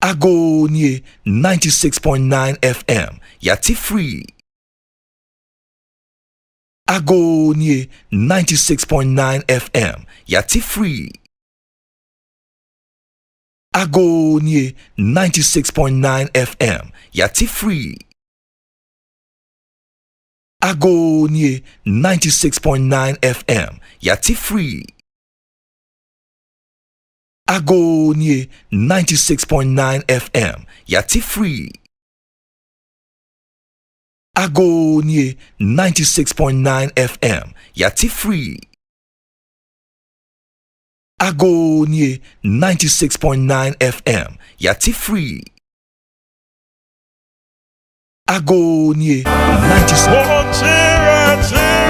Agonie 96.9 FM, Yati Free. Agonie 96.9 FM, Yati Free. Agonie 96.9 FM, Yati Free. Agonie 96.9 FM, Yati Free. Agonie 96.9 FM, Yati Free. Agonie 96.9 FM, Yati Free. Agonie 96.9 FM, Yati Free. Agonie 96.9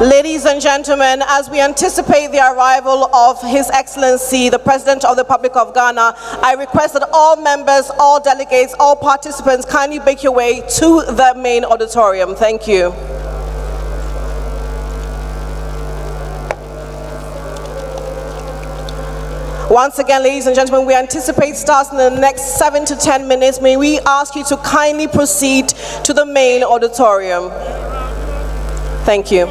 Ladies and gentlemen, as we anticipate the arrival of His Excellency, the President of the Republic of Ghana, I request that all members, all delegates, all participants kindly make your way to the main auditorium. Thank you. Once again, ladies and gentlemen, we anticipate starts in the next 7 to 10 minutes. May we ask you to kindly proceed to the main auditorium. Thank you.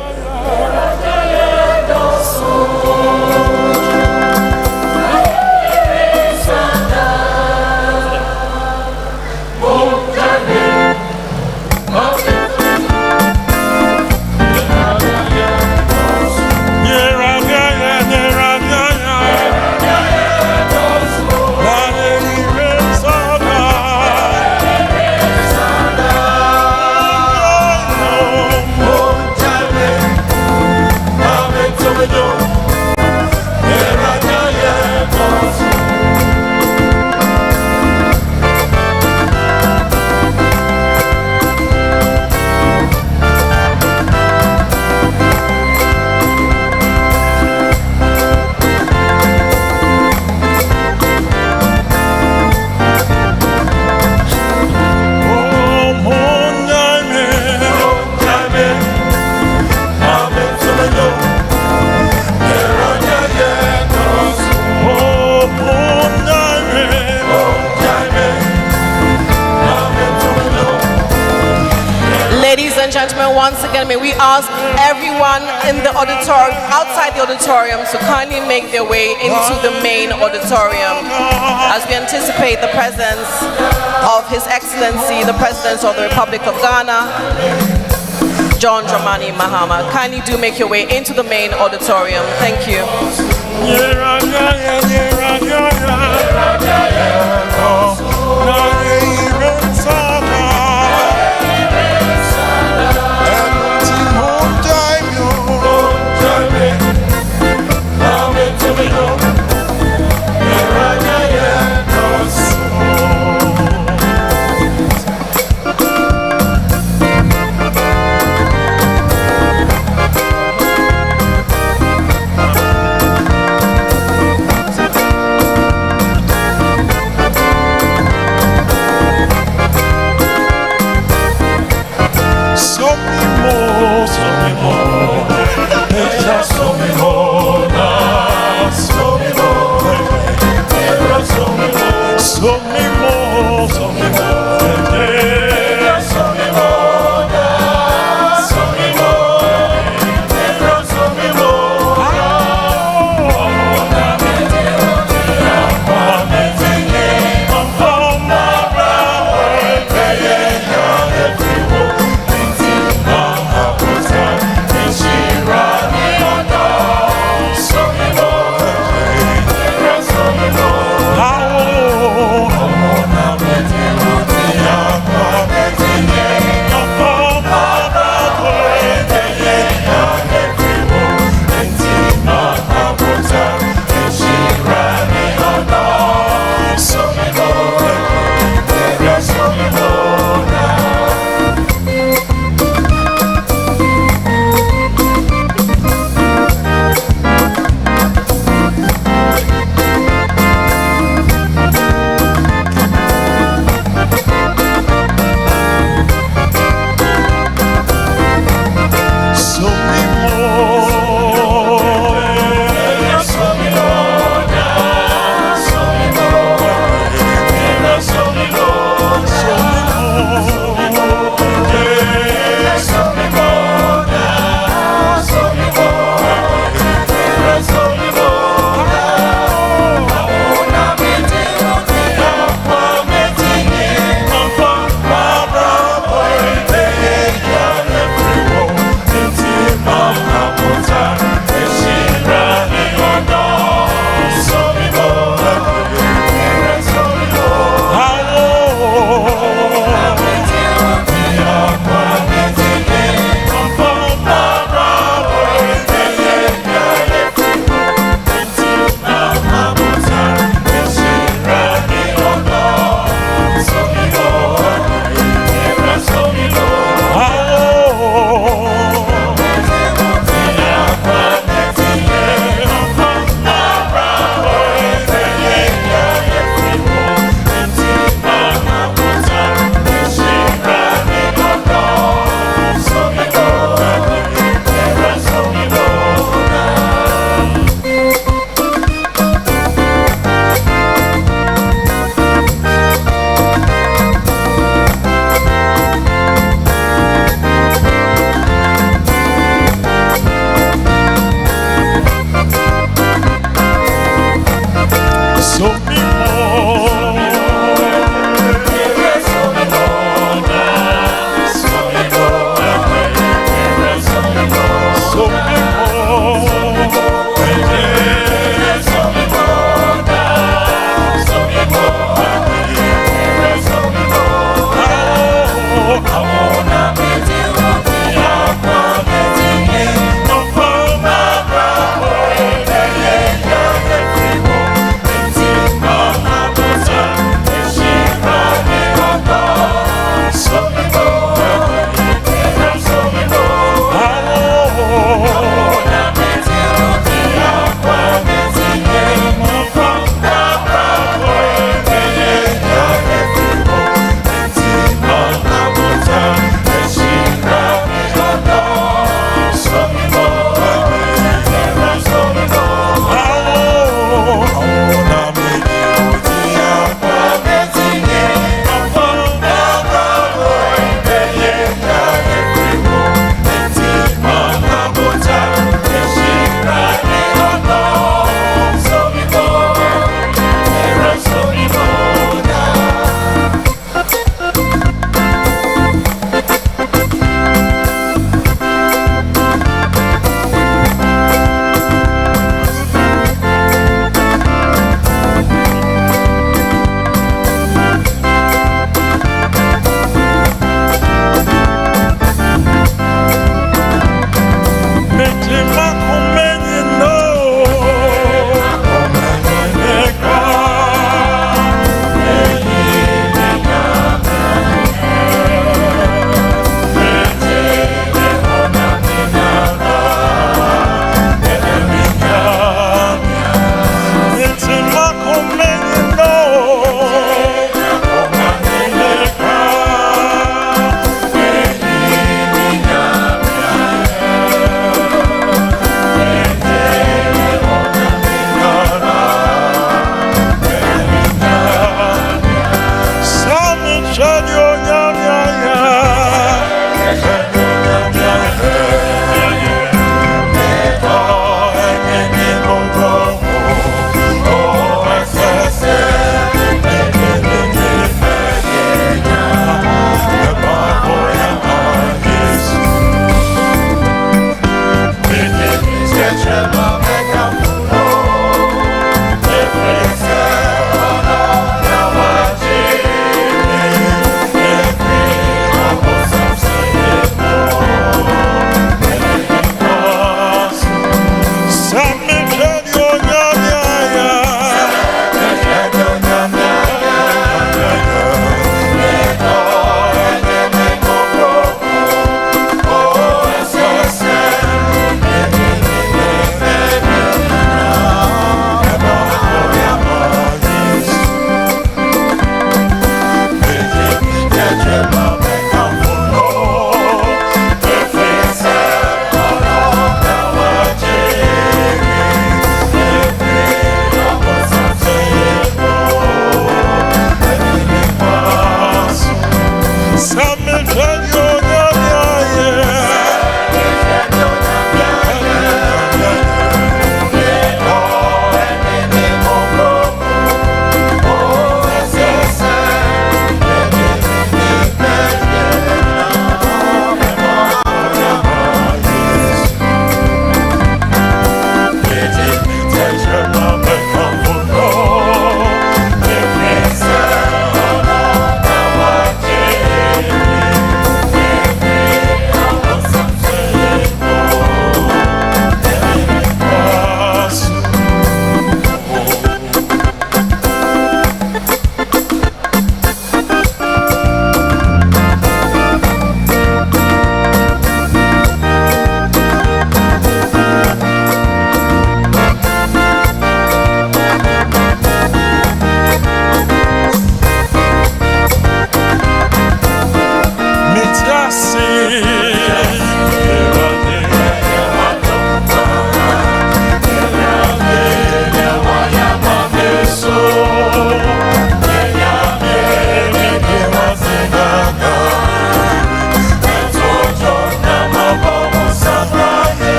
Gentlemen, once again, may we ask everyone in the auditorium, outside the auditorium, to kindly make their way into the main auditorium as we anticipate the presence of His Excellency, the President of the Republic of Ghana, John Dramani Mahama. Kindly do make your way into the main auditorium. Thank you.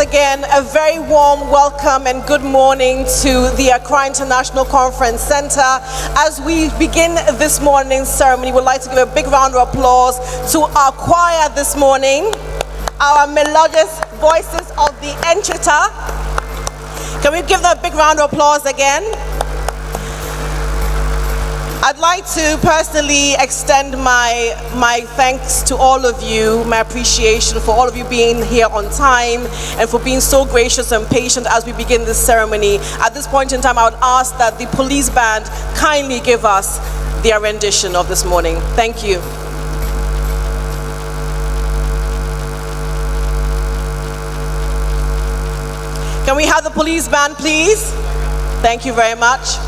again a very warm welcome and good morning to the Accra International Conference Center. As we begin this morning's ceremony, we'd like to give a big round of applause to our choir this morning, our melodious voices of the Enchita. Can we give them a big round of applause again? I'd like to personally extend my thanks to all of you, my appreciation for all of you being here on time and for being so gracious and patient as we begin this ceremony. At this point in time, I would ask that the police band kindly give us their rendition of this morning. Thank you. Can we have the police band, please? Thank you very much.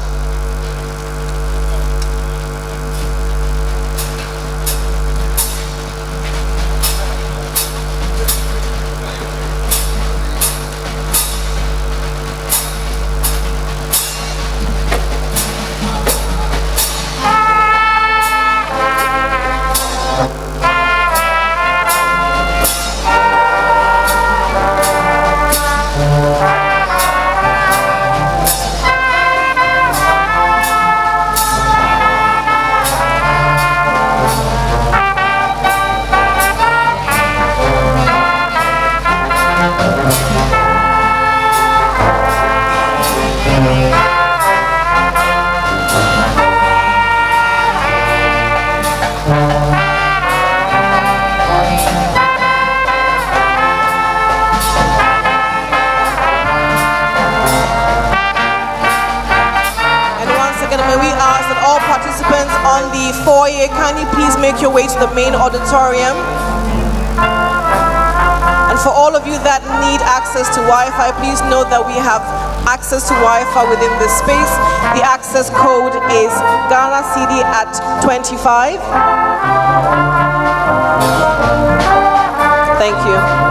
Kindly please make your way to the main auditorium. And for all of you that need access to Wi-Fi, please note that we have access to Wi-Fi within this space. The access code is Ghana CEDI at 25. Thank you.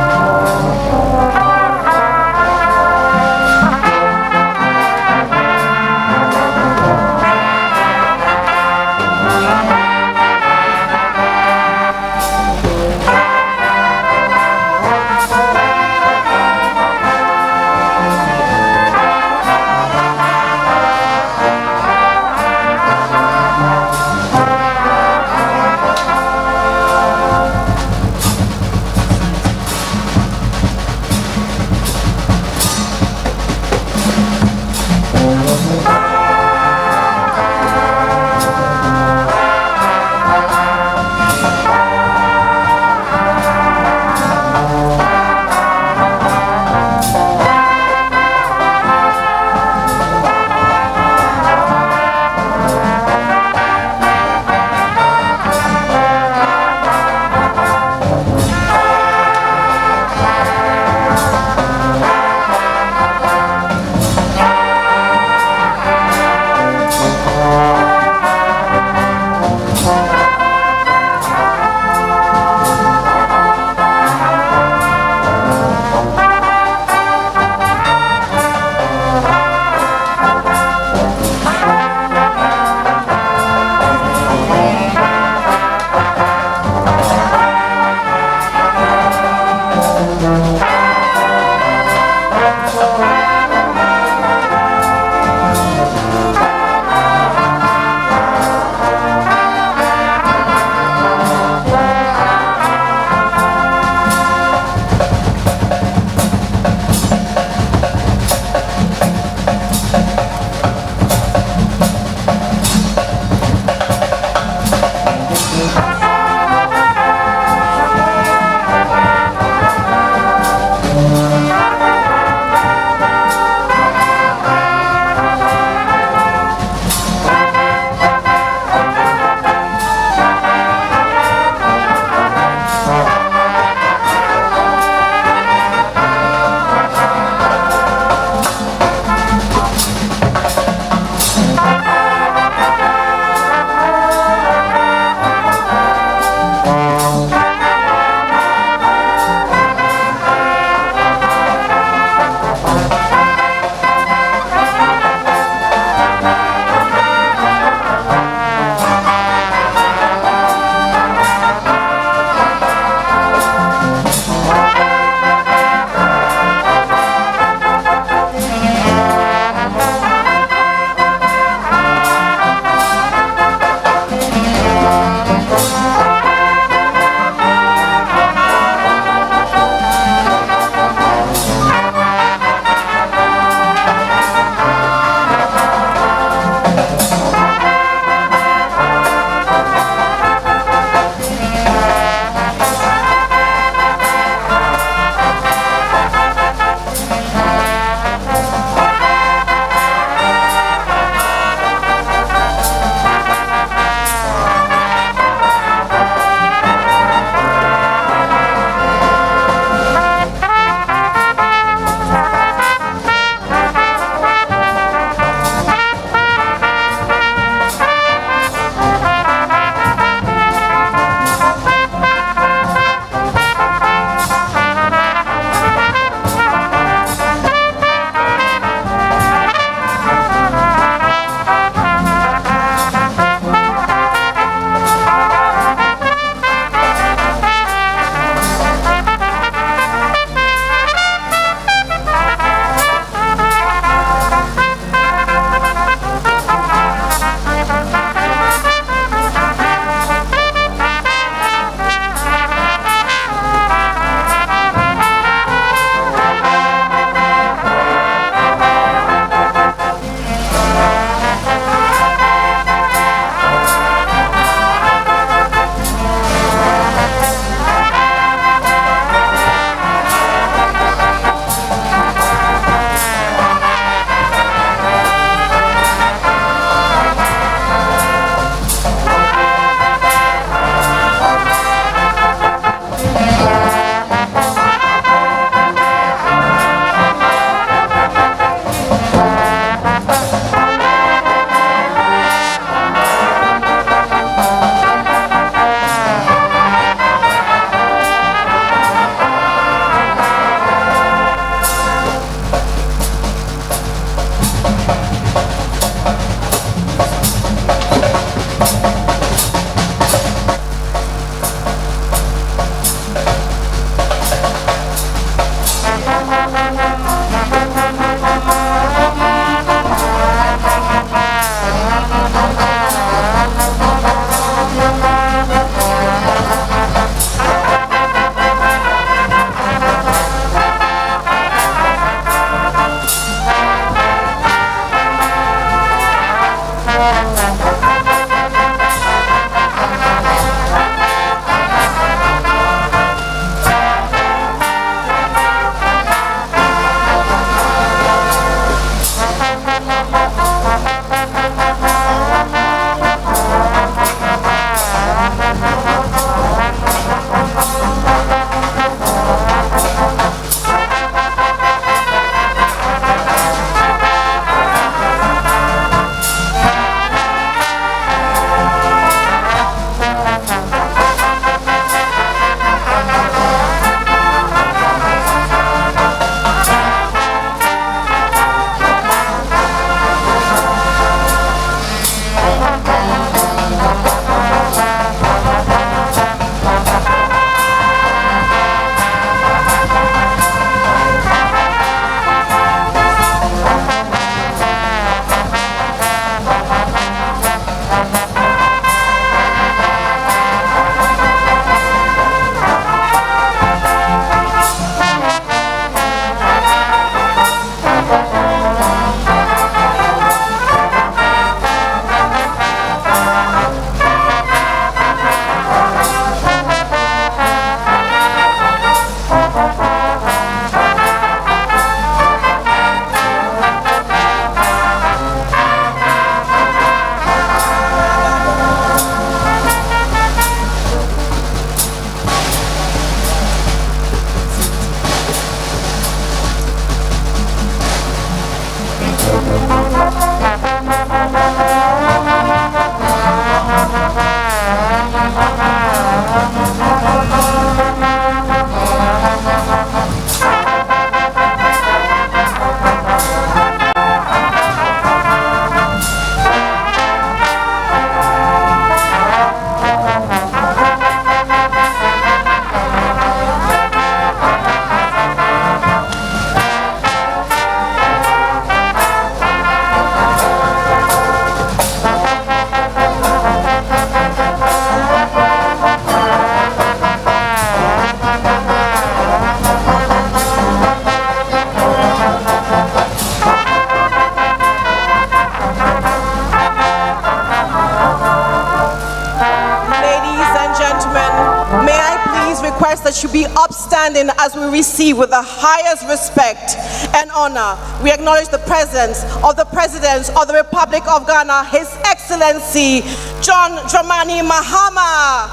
should be upstanding as we receive with the highest respect and honor. We acknowledge the presence of the President of the Republic of Ghana, His Excellency John Dramani Mahama.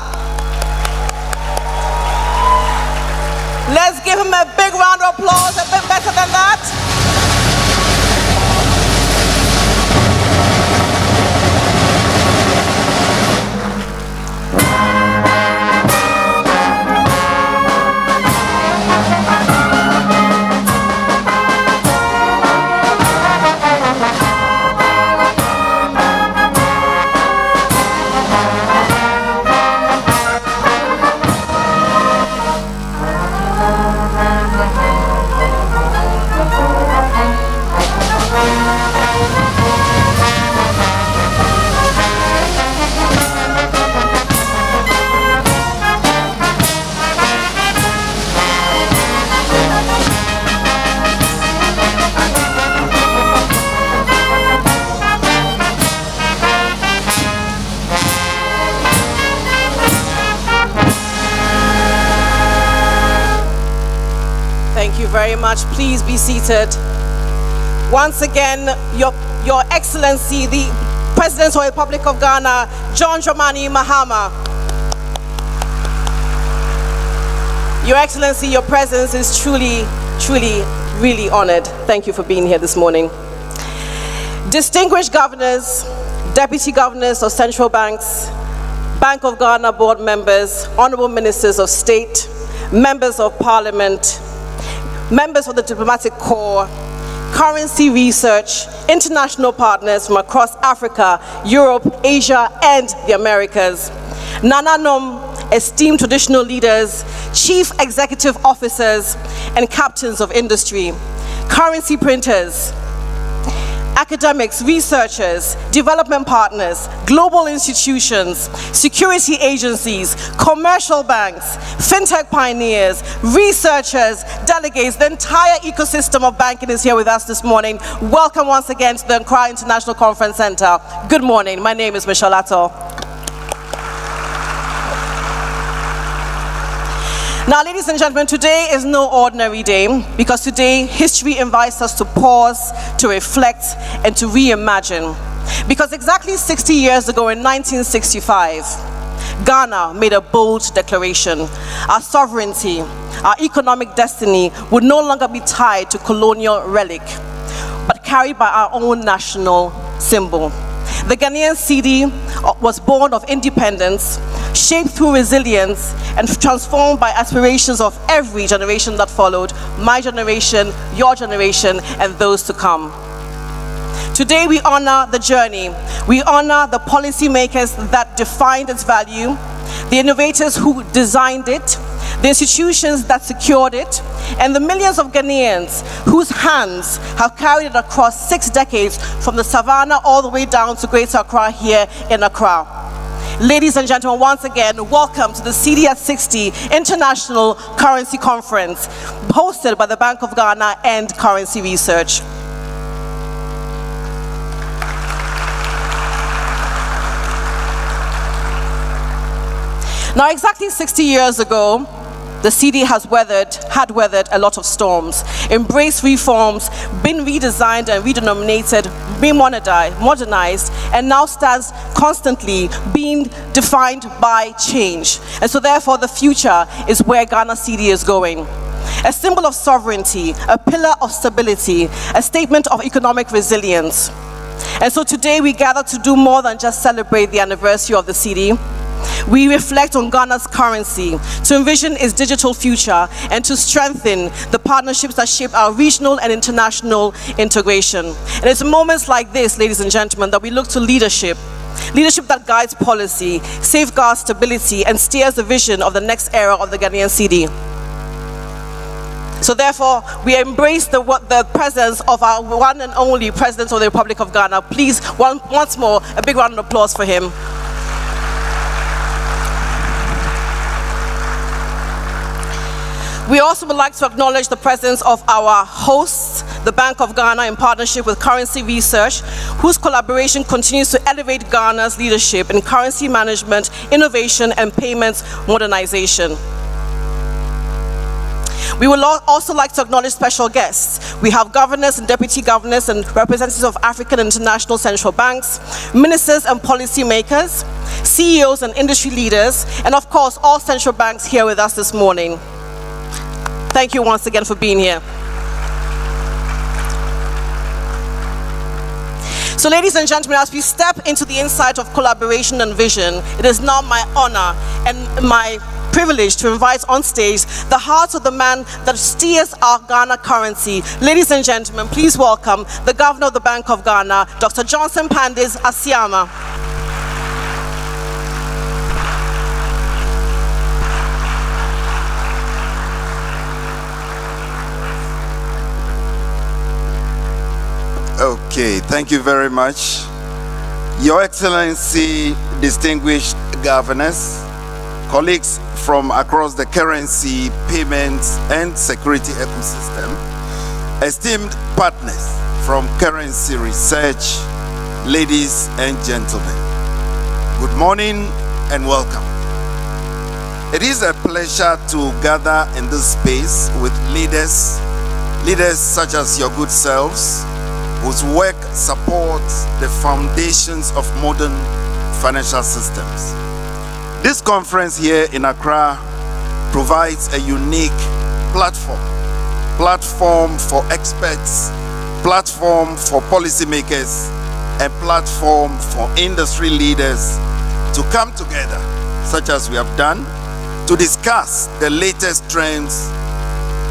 Let's give him a big round of applause, a bit better than that. Thank you very much. Please be seated. Once again, Your Excellency, the President of the Republic of Ghana, John Dramani Mahama. Your Excellency, your presence is truly, really honored. Thank you for being here this morning. Distinguished governors, deputy governors of central banks, Bank of Ghana board members, honorable ministers of state, members of parliament, members of the diplomatic corps, currency research, international partners from across Africa, Europe, Asia, and the Americas, Nananom, esteemed traditional leaders, chief executive officers, and captains of industry, currency printers, academics, researchers, development partners, global institutions, security agencies, commercial banks, fintech pioneers, researchers, delegates, the entire ecosystem of banking is here with us this morning. Welcome once again to the Accra International Conference Center. Good morning. My name is Michelle Atto. Now, ladies and gentlemen, today is no ordinary day because today history invites us to pause, to reflect, and to reimagine. Because exactly 60 years ago in 1965, Ghana made a bold declaration. Our sovereignty, our economic destiny would no longer be tied to colonial relic, but carried by our own national symbol. The Ghanaian CEDI was born of independence, shaped through resilience, and transformed by aspirations of every generation that followed, my generation, your generation, and those to come. Today we honor the journey. We honor the policymakers that defined its value, the innovators who designed it, the institutions that secured it, and the millions of Ghanaians whose hands have carried it across 6 decades from the savannah all the way down to Greater Accra here in Accra. Ladies and gentlemen, once again, welcome to the CEDI at 60 International Currency Conference, hosted by the Bank of Ghana and Currency Research. Now, exactly 60 years ago, the CEDI had weathered a lot of storms, embraced reforms, been redesigned and redenominated, modernized, and now stands constantly being defined by change. And so therefore the future is where Ghana CEDI is going. A symbol of sovereignty, a pillar of stability, a statement of economic resilience. And so today we gather to do more than just celebrate the anniversary of the CEDI. We reflect on Ghana's currency, to envision its digital future, and to strengthen the partnerships that shape our regional and international integration. And it's in moments like this, ladies and gentlemen, that we look to leadership that guides policy, safeguards stability, and steers the vision of the next era of the Ghanaian CEDI. So therefore, we embrace the presence of our one and only President of the Republic of Ghana. Please, once more, a big round of applause for him. We also would like to acknowledge the presence of our hosts, the Bank of Ghana, in partnership with Currency Research, whose collaboration continues to elevate Ghana's leadership in currency management, innovation, and payments modernization. We would also like to acknowledge special guests. We have governors and deputy governors and representatives of African and international central banks, ministers and policy makers, CEOs and industry leaders, and of course, all central banks here with us this morning. Thank you once again for being here. So ladies and gentlemen, as we step into the insight of collaboration and vision, it is now my honor and my privilege to invite on stage the heart of the man that steers our Ghana currency. Ladies and gentlemen, please welcome the Governor of the Bank of Ghana, Dr. Johnson Pandis Asiama. Okay, thank you very much. Your Excellency, distinguished governors, colleagues from across the currency, payments, and security ecosystem, esteemed partners from currency research, ladies and gentlemen, good morning and welcome. It is a pleasure to gather in this space with leaders such as your good selves, whose work supports the foundations of modern financial systems. This conference here in Accra provides a unique platform for experts, platform for policymakers, and platform for industry leaders to come together, such as we have done, to discuss the latest trends,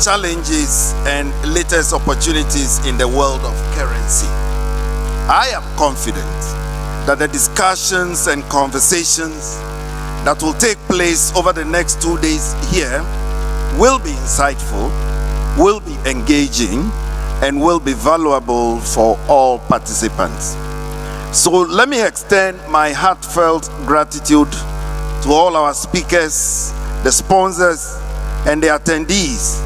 challenges, and latest opportunities in the world of currency. I am confident that the discussions and conversations that will take place over the next 2 days here will be insightful, will be engaging, and will be valuable for all participants. So let me extend my heartfelt gratitude to all our speakers, the sponsors, and the attendees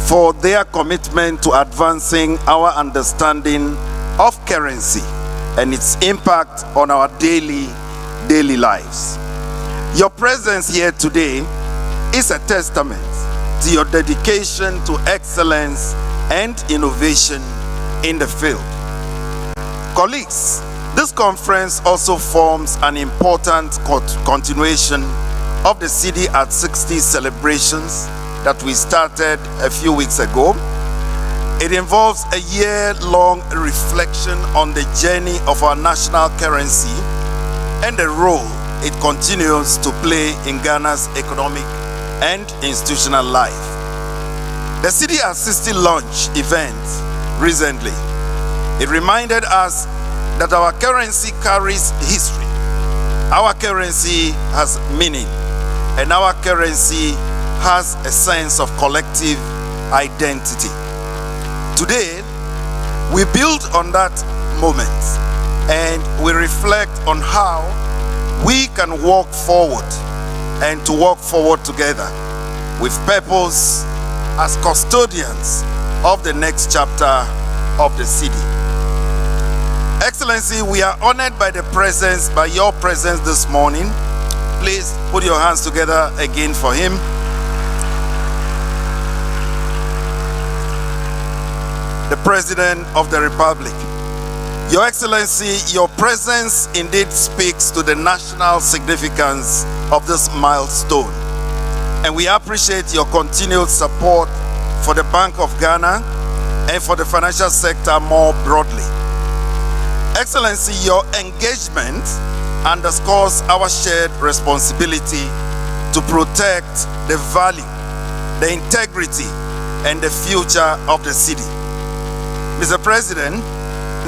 for their commitment to advancing our understanding of currency and its impact on our daily lives. Your presence here today is a testament to your dedication to excellence and innovation in the field. Colleagues, this conference also forms an important continuation of the CEDI at 60 celebrations that we started a few weeks ago. It involves a year-long reflection on the journey of our national currency and the role it continues to play in Ghana's economic and institutional life. The CEDI at 60 launch event recently, it reminded us that our currency carries history, our currency has meaning, and our currency has a sense of collective identity. Today, we build on that moment and we reflect on how we can walk forward and to walk forward together with purpose as custodians of the next chapter of the CEDI. Excellency, we are honored by your presence this morning. Please put your hands together again for him. The President of the Republic. Your Excellency, your presence indeed speaks to the national significance of this milestone. And we appreciate your continued support for the Bank of Ghana and for the financial sector more broadly. Excellency, your engagement underscores our shared responsibility to protect the value, the integrity, and the future of the city. Mr. President,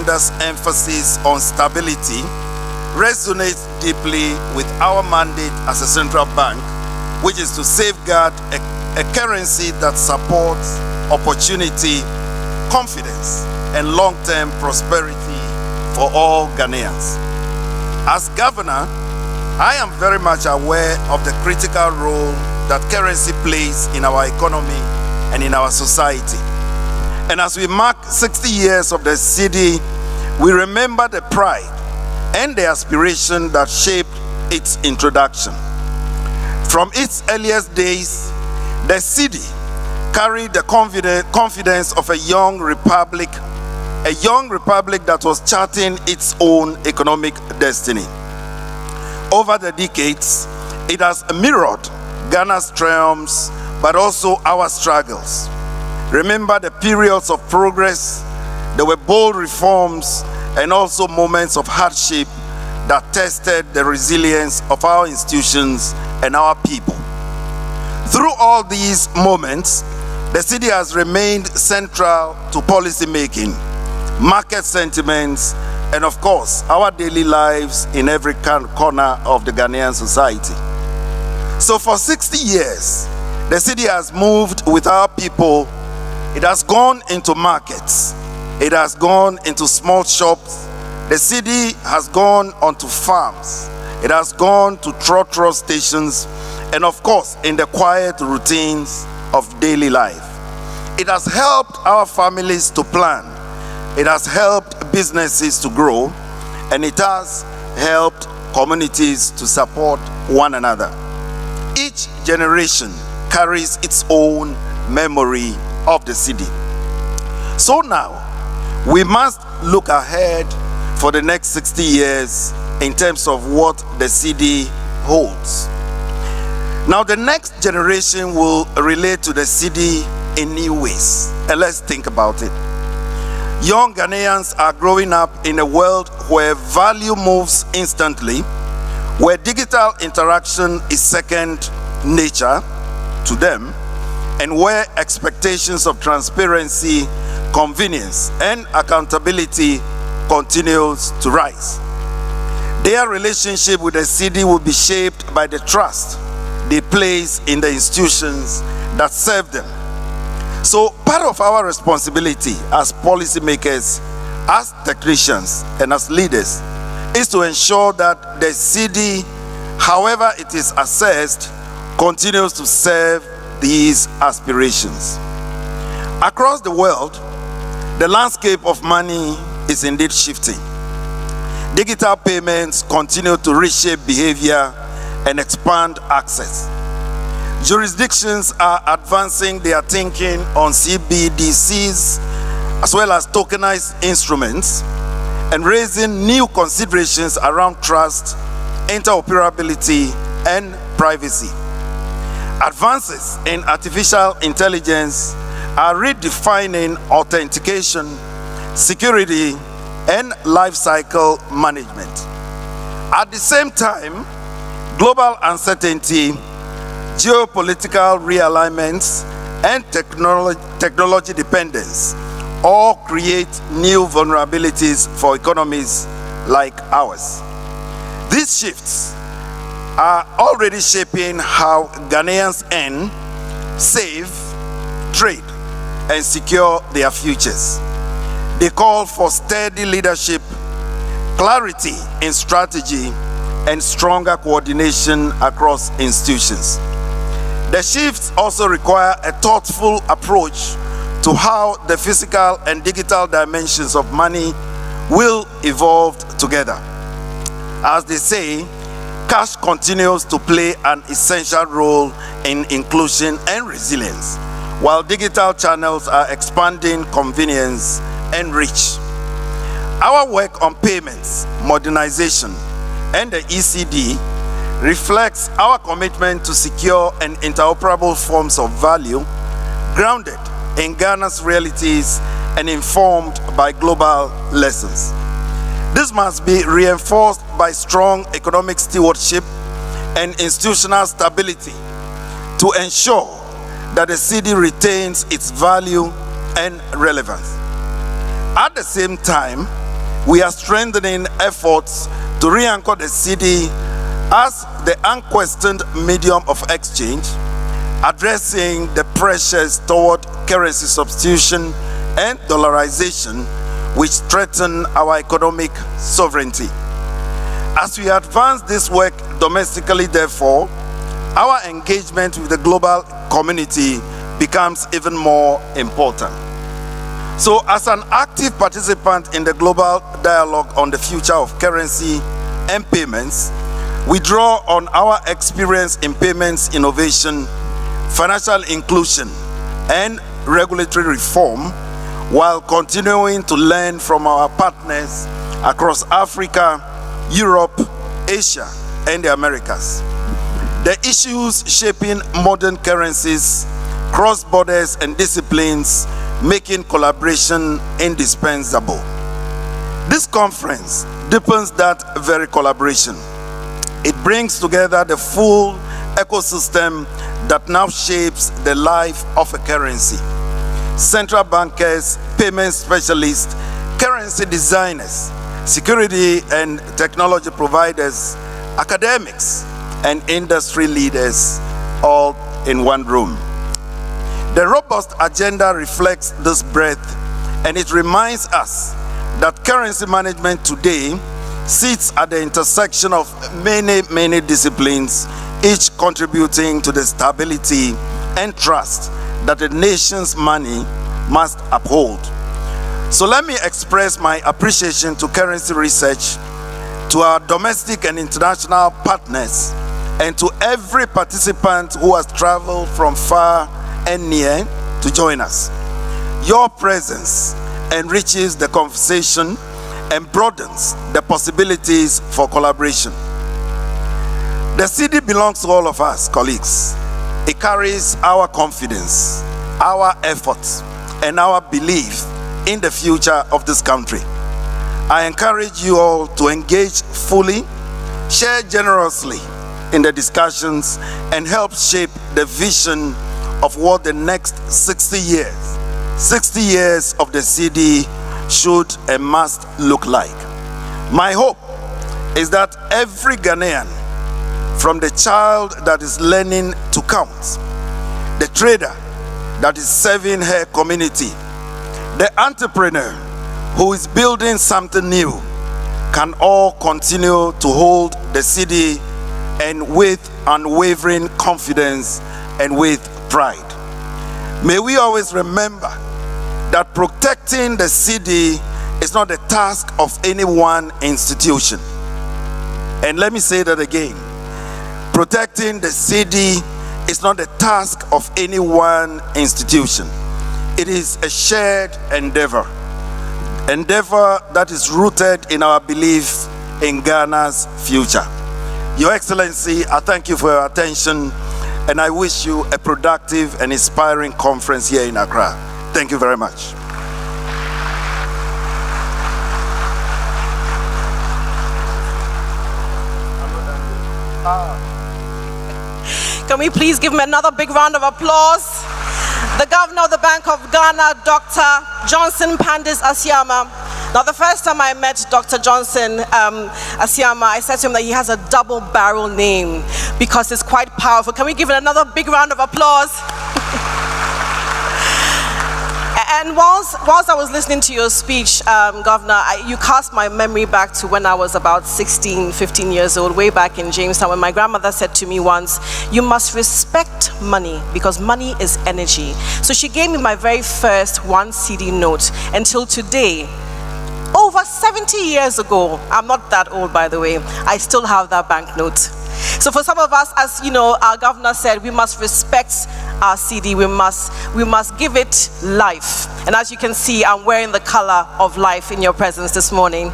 this emphasis on stability resonates deeply with our mandate as a central bank, which is to safeguard a currency that supports opportunity, confidence, and long-term prosperity for all Ghanaians. As governor, I am very much aware of the critical role that currency plays in our economy and in our society. And as we mark 60 years of the CEDI, we remember the pride and the aspiration that shaped its introduction. From its earliest days, the CEDI carried the confidence of a young republic that was charting its own economic destiny. Over the decades, it has mirrored Ghana's triumphs, but also our struggles. Remember the periods of progress, there were bold reforms, and also moments of hardship that tested the resilience of our institutions and our people. Through all these moments, the CEDI has remained central to policy making, market sentiments, and of course, our daily lives in every corner of the Ghanaian society. So for 60 years, the CEDI has moved with our people. It has gone into markets. It has gone into small shops. The CEDI has gone onto farms. It has gone to trotro stations, and of course, in the quiet routines of daily life. It has helped our families to plan. It has helped businesses to grow, and it has helped communities to support one another. Each generation carries its own memory of the CEDI. So now, we must look ahead for the next 60 years in terms of what the CEDI holds. Now, the next generation will relate to the CEDI in new ways. And let's think about it. Young Ghanaians are growing up in a world where value moves instantly, where digital interaction is second nature to them, and where expectations of transparency, convenience, and accountability continues to rise. Their relationship with the CEDI will be shaped by the trust they place in the institutions that serve them. So part of our responsibility as policymakers, as technicians, and as leaders is to ensure that the CEDI, however it is assessed, continues to serve these aspirations. Across the world, the landscape of money is indeed shifting. Digital payments continue to reshape behavior and expand access. Jurisdictions are advancing their thinking on CBDCs as well as tokenized instruments and raising new considerations around trust, interoperability, and privacy. Advances in artificial intelligence are redefining authentication, security, and life cycle management. At the same time, global uncertainty, geopolitical realignments, and technology dependence all create new vulnerabilities for economies like ours. These shifts are already shaping how Ghanaians earn, save, trade, and secure their futures. They call for steady leadership, clarity in strategy, and stronger coordination across institutions. The shifts also require a thoughtful approach to how the physical and digital dimensions of money will evolve together. As they say, cash continues to play an essential role in inclusion and resilience, while digital channels are expanding convenience and reach. Our work on payments, modernization, and the ECD reflects our commitment to secure and interoperable forms of value grounded in Ghana's realities and informed by global lessons. This must be reinforced by strong economic stewardship and institutional stability to ensure that the CEDI retains its value and relevance. At the same time, we are strengthening efforts to re-anchor the CEDI as the unquestioned medium of exchange, addressing the pressures toward currency substitution and dollarization, which threaten our economic sovereignty. As we advance this work domestically, therefore, our engagement with the global community becomes even more important. So, as an active participant in the global dialogue on the future of currency and payments, we draw on our experience in payments innovation, financial inclusion, and regulatory reform, while continuing to learn from our partners across Africa, Europe, Asia, and the Americas. The issues shaping modern currencies, cross borders, and disciplines, making collaboration indispensable. This conference deepens that very collaboration. It brings together the full ecosystem that now shapes the life of a currency. Central bankers, payment specialists, currency designers, security and technology providers, academics, and industry leaders, all in one room. The robust agenda reflects this breadth, and it reminds us that currency management today sits at the intersection of many disciplines, each contributing to the stability and trust that a nation's money must uphold. So let me express my appreciation to currency research, to our domestic and international partners, and to every participant who has traveled from far and near to join us. Your presence enriches the conversation and broadens the possibilities for collaboration. The CEDI belongs to all of us, colleagues. It carries our confidence, our efforts, and our belief in the future of this country. I encourage you all to engage fully, share generously in the discussions, and help shape the vision of what the next 60 years of the CEDI should and must look like. My hope is that every Ghanaian, from the child that is learning to count, the trader that is serving her community, the entrepreneur who is building something new, can all continue to hold the CEDI and with unwavering confidence and with pride. May we always remember that protecting the CEDI is not the task of any one institution. And let me say that again. Protecting the CEDI is not the task of any one institution. It is a shared endeavor that is rooted in our belief in Ghana's future. Your Excellency, I thank you for your attention, and I wish you a productive and inspiring conference here in Accra. Thank you very much. Can we please give him another big round of applause? The Governor of the Bank of Ghana, Dr. Johnson Pandis Asiama. Now, the first time I met Dr. Johnson Asiama, I said to him that he has a double barrel name because it's quite powerful. Can we give it another big round of applause? And whilst I was listening to your speech, Governor, you cast my memory back to when I was about 16, 15 years old, way back in Jamestown, when my grandmother said to me once, you must respect money because money is energy. So she gave me my very first 1 CEDI note. Until today, over 70 years ago, I'm not that old, by the way, I still have that banknote. So for some of us, as you know, our governor said, we must respect our CEDI, we must give it life. And as you can see, I'm wearing the color of life in your presence this morning.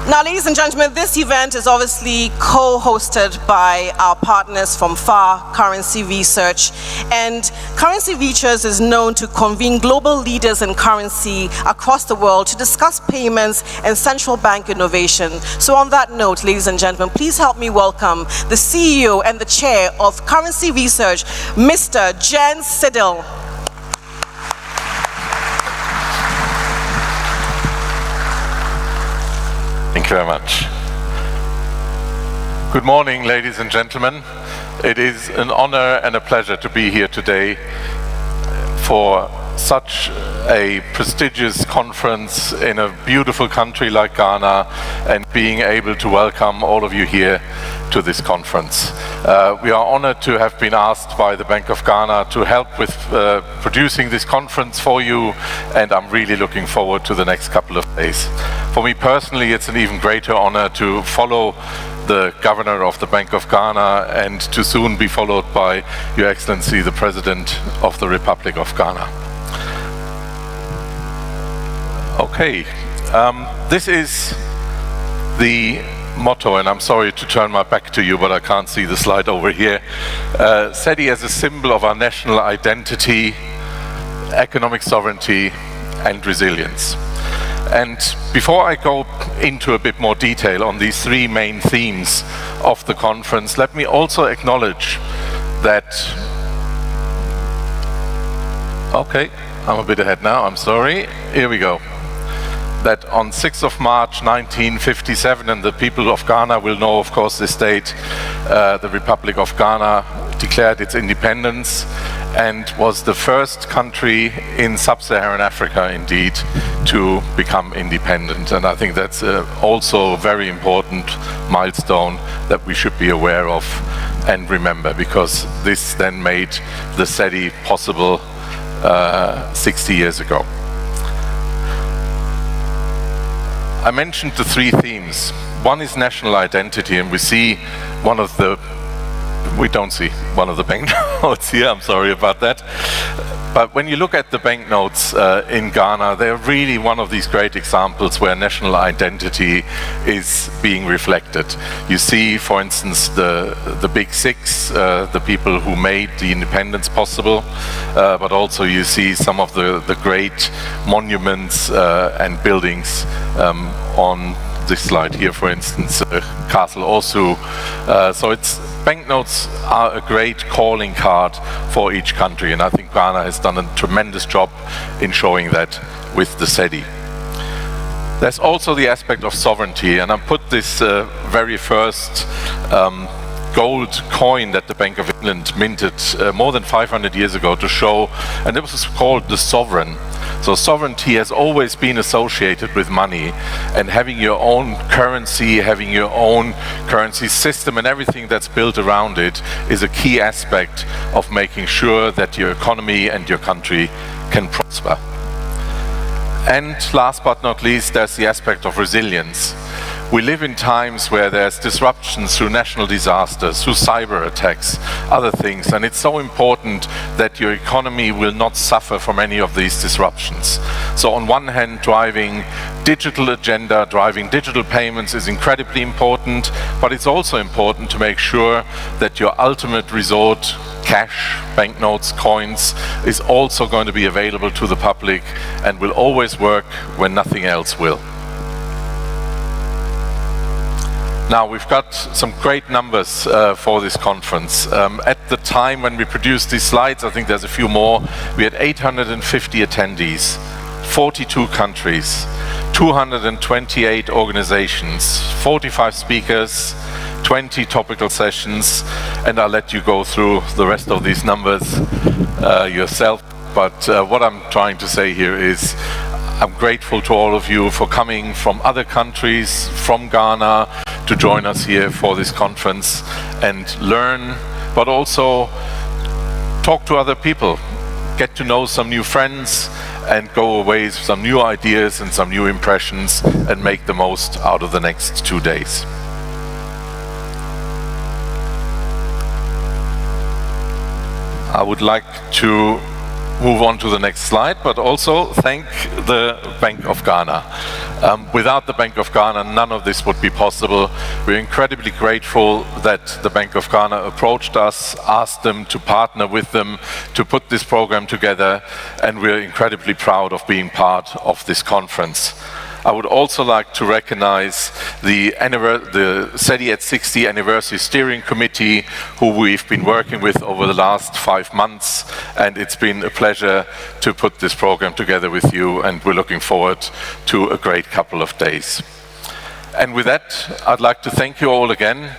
Now, ladies and gentlemen, this event is obviously co-hosted by our partners from FAR Currency Research. And Currency Research is known to convene global leaders in currency across the world to discuss payments and central bank innovation. So on that note, ladies and gentlemen, please help me welcome the CEO and the chair of Currency Research, Mr. Jen Siddle. Thank you very much. Good morning, ladies and gentlemen. It is an honor and a pleasure to be here today for such a prestigious conference in a beautiful country like Ghana and being able to welcome all of you here to this conference. We are honored to have been asked by the Bank of Ghana to help with producing this conference for you, and I'm really looking forward to the next couple of days. For me personally, it's an even greater honor to follow the Governor of the Bank of Ghana and to soon be followed by Your Excellency, the President of the Republic of Ghana. Okay, this is the motto, and I'm sorry to turn my back to you, but I can't see the slide over here. CEDI as a symbol of our national identity, economic sovereignty and resilience. And before I go into a bit more detail on these three main themes of the conference, let me also acknowledge that, okay, I'm a bit ahead now, I'm sorry, here we go. That on 6th of March 1957, and the people of Ghana will know, of course, this date, the Republic of Ghana declared its independence and was the first country in sub-Saharan Africa, indeed, to become independent. And I think that's also a very important milestone that we should be aware of and remember, because this then made the CEDI possible 60 years ago. I mentioned the three themes. One is national identity, and we see one of the, we don't see one of the banknotes here, I'm sorry about that. But when you look at the banknotes in Ghana, they're really one of these great examples where national identity is being reflected. You see, for instance, the Big Six, the people who made the independence possible, but also you see some of the great monuments and buildings on this slide here, for instance, Castle Osu. So it's banknotes are a great calling card for each country, and I think Ghana has done a tremendous job in showing that with the CEDI. There's also the aspect of sovereignty, and I put this very first gold coin that the Bank of England minted more than 500 years ago to show, and it was called the sovereign. So sovereignty has always been associated with money, and having your own currency, having your own currency system and everything that's built around it is a key aspect of making sure that your economy and your country can prosper. And last but not least, there's the aspect of resilience. We live in times where there's disruptions through national disasters, through cyber attacks, other things, and it's so important that your economy will not suffer from any of these disruptions. So on one hand, driving digital agenda, driving digital payments is incredibly important, but it's also important to make sure that your ultimate resort, cash, banknotes, coins, is also going to be available to the public and will always work when nothing else will. Now, we've got some great numbers for this conference. At the time when we produced these slides, I think there's a few more, we had 850 attendees, 42 countries, 228 organizations, 45 speakers, 20 topical sessions, and I'll let you go through the rest of these numbers yourself. But what I'm trying to say here is I'm grateful to all of you for coming from other countries, from Ghana, to join us here for this conference and learn, but also talk to other people, get to know some new friends, and go away with some new ideas and some new impressions and make the most out of the next 2 days. I would like to move on to the next slide, but also thank the Bank of Ghana. Without the Bank of Ghana, none of this would be possible. We're incredibly grateful that the Bank of Ghana approached us, asked them to partner with them to put this program together, and we're incredibly proud of being part of this conference. I would also like to recognize the CEDI at 60 Anniversary Steering Committee, who we've been working with over the last 5 months, and it's been a pleasure to put this program together with you, and we're looking forward to a great couple of days. And with that, I'd like to thank you all again.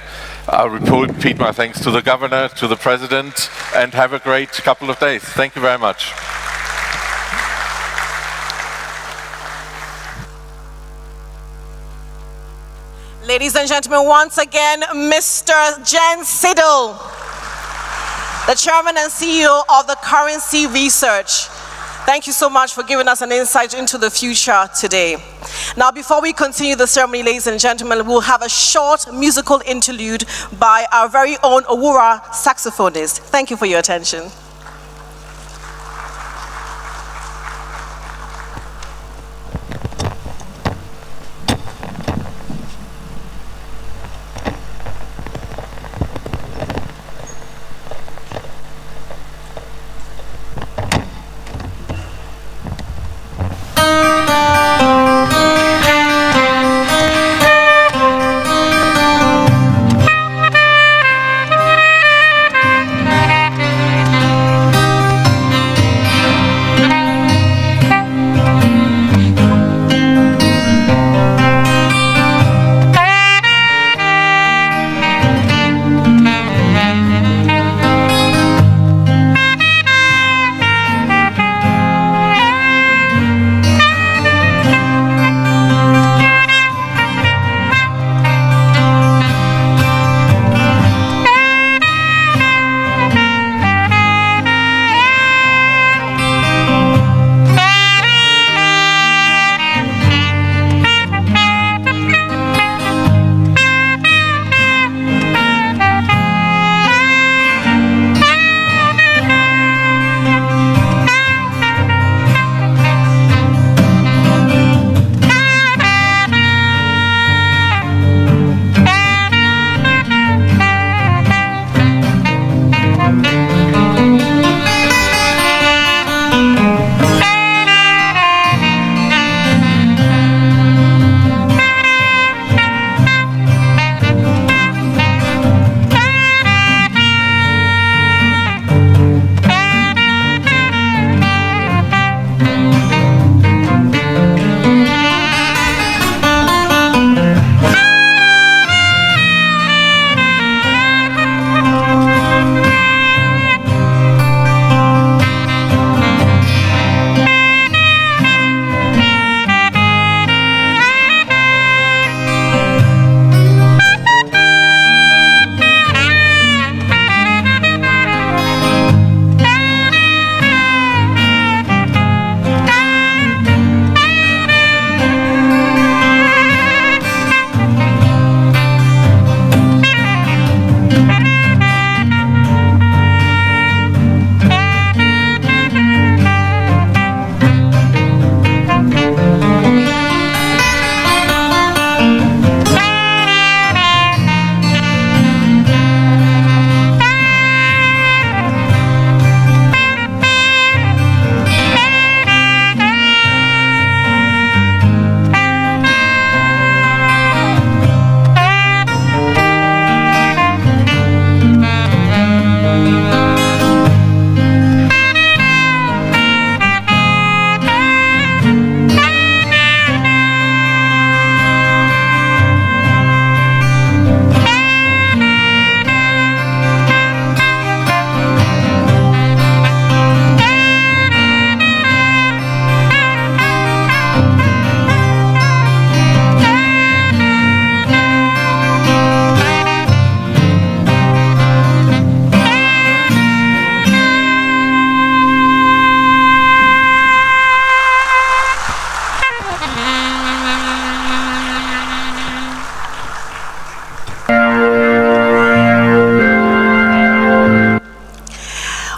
I'll repeat my thanks to the Governor, to the President, and have a great couple of days. Thank you very much. Ladies and gentlemen, once again, Mr. Jen Siddle, the Chairman and CEO of the Currency Research. Thank you so much for giving us an insight into the future today. Now, before we continue the ceremony, ladies and gentlemen, we'll have a short musical interlude by our very own Owura saxophonist. Thank you for your attention.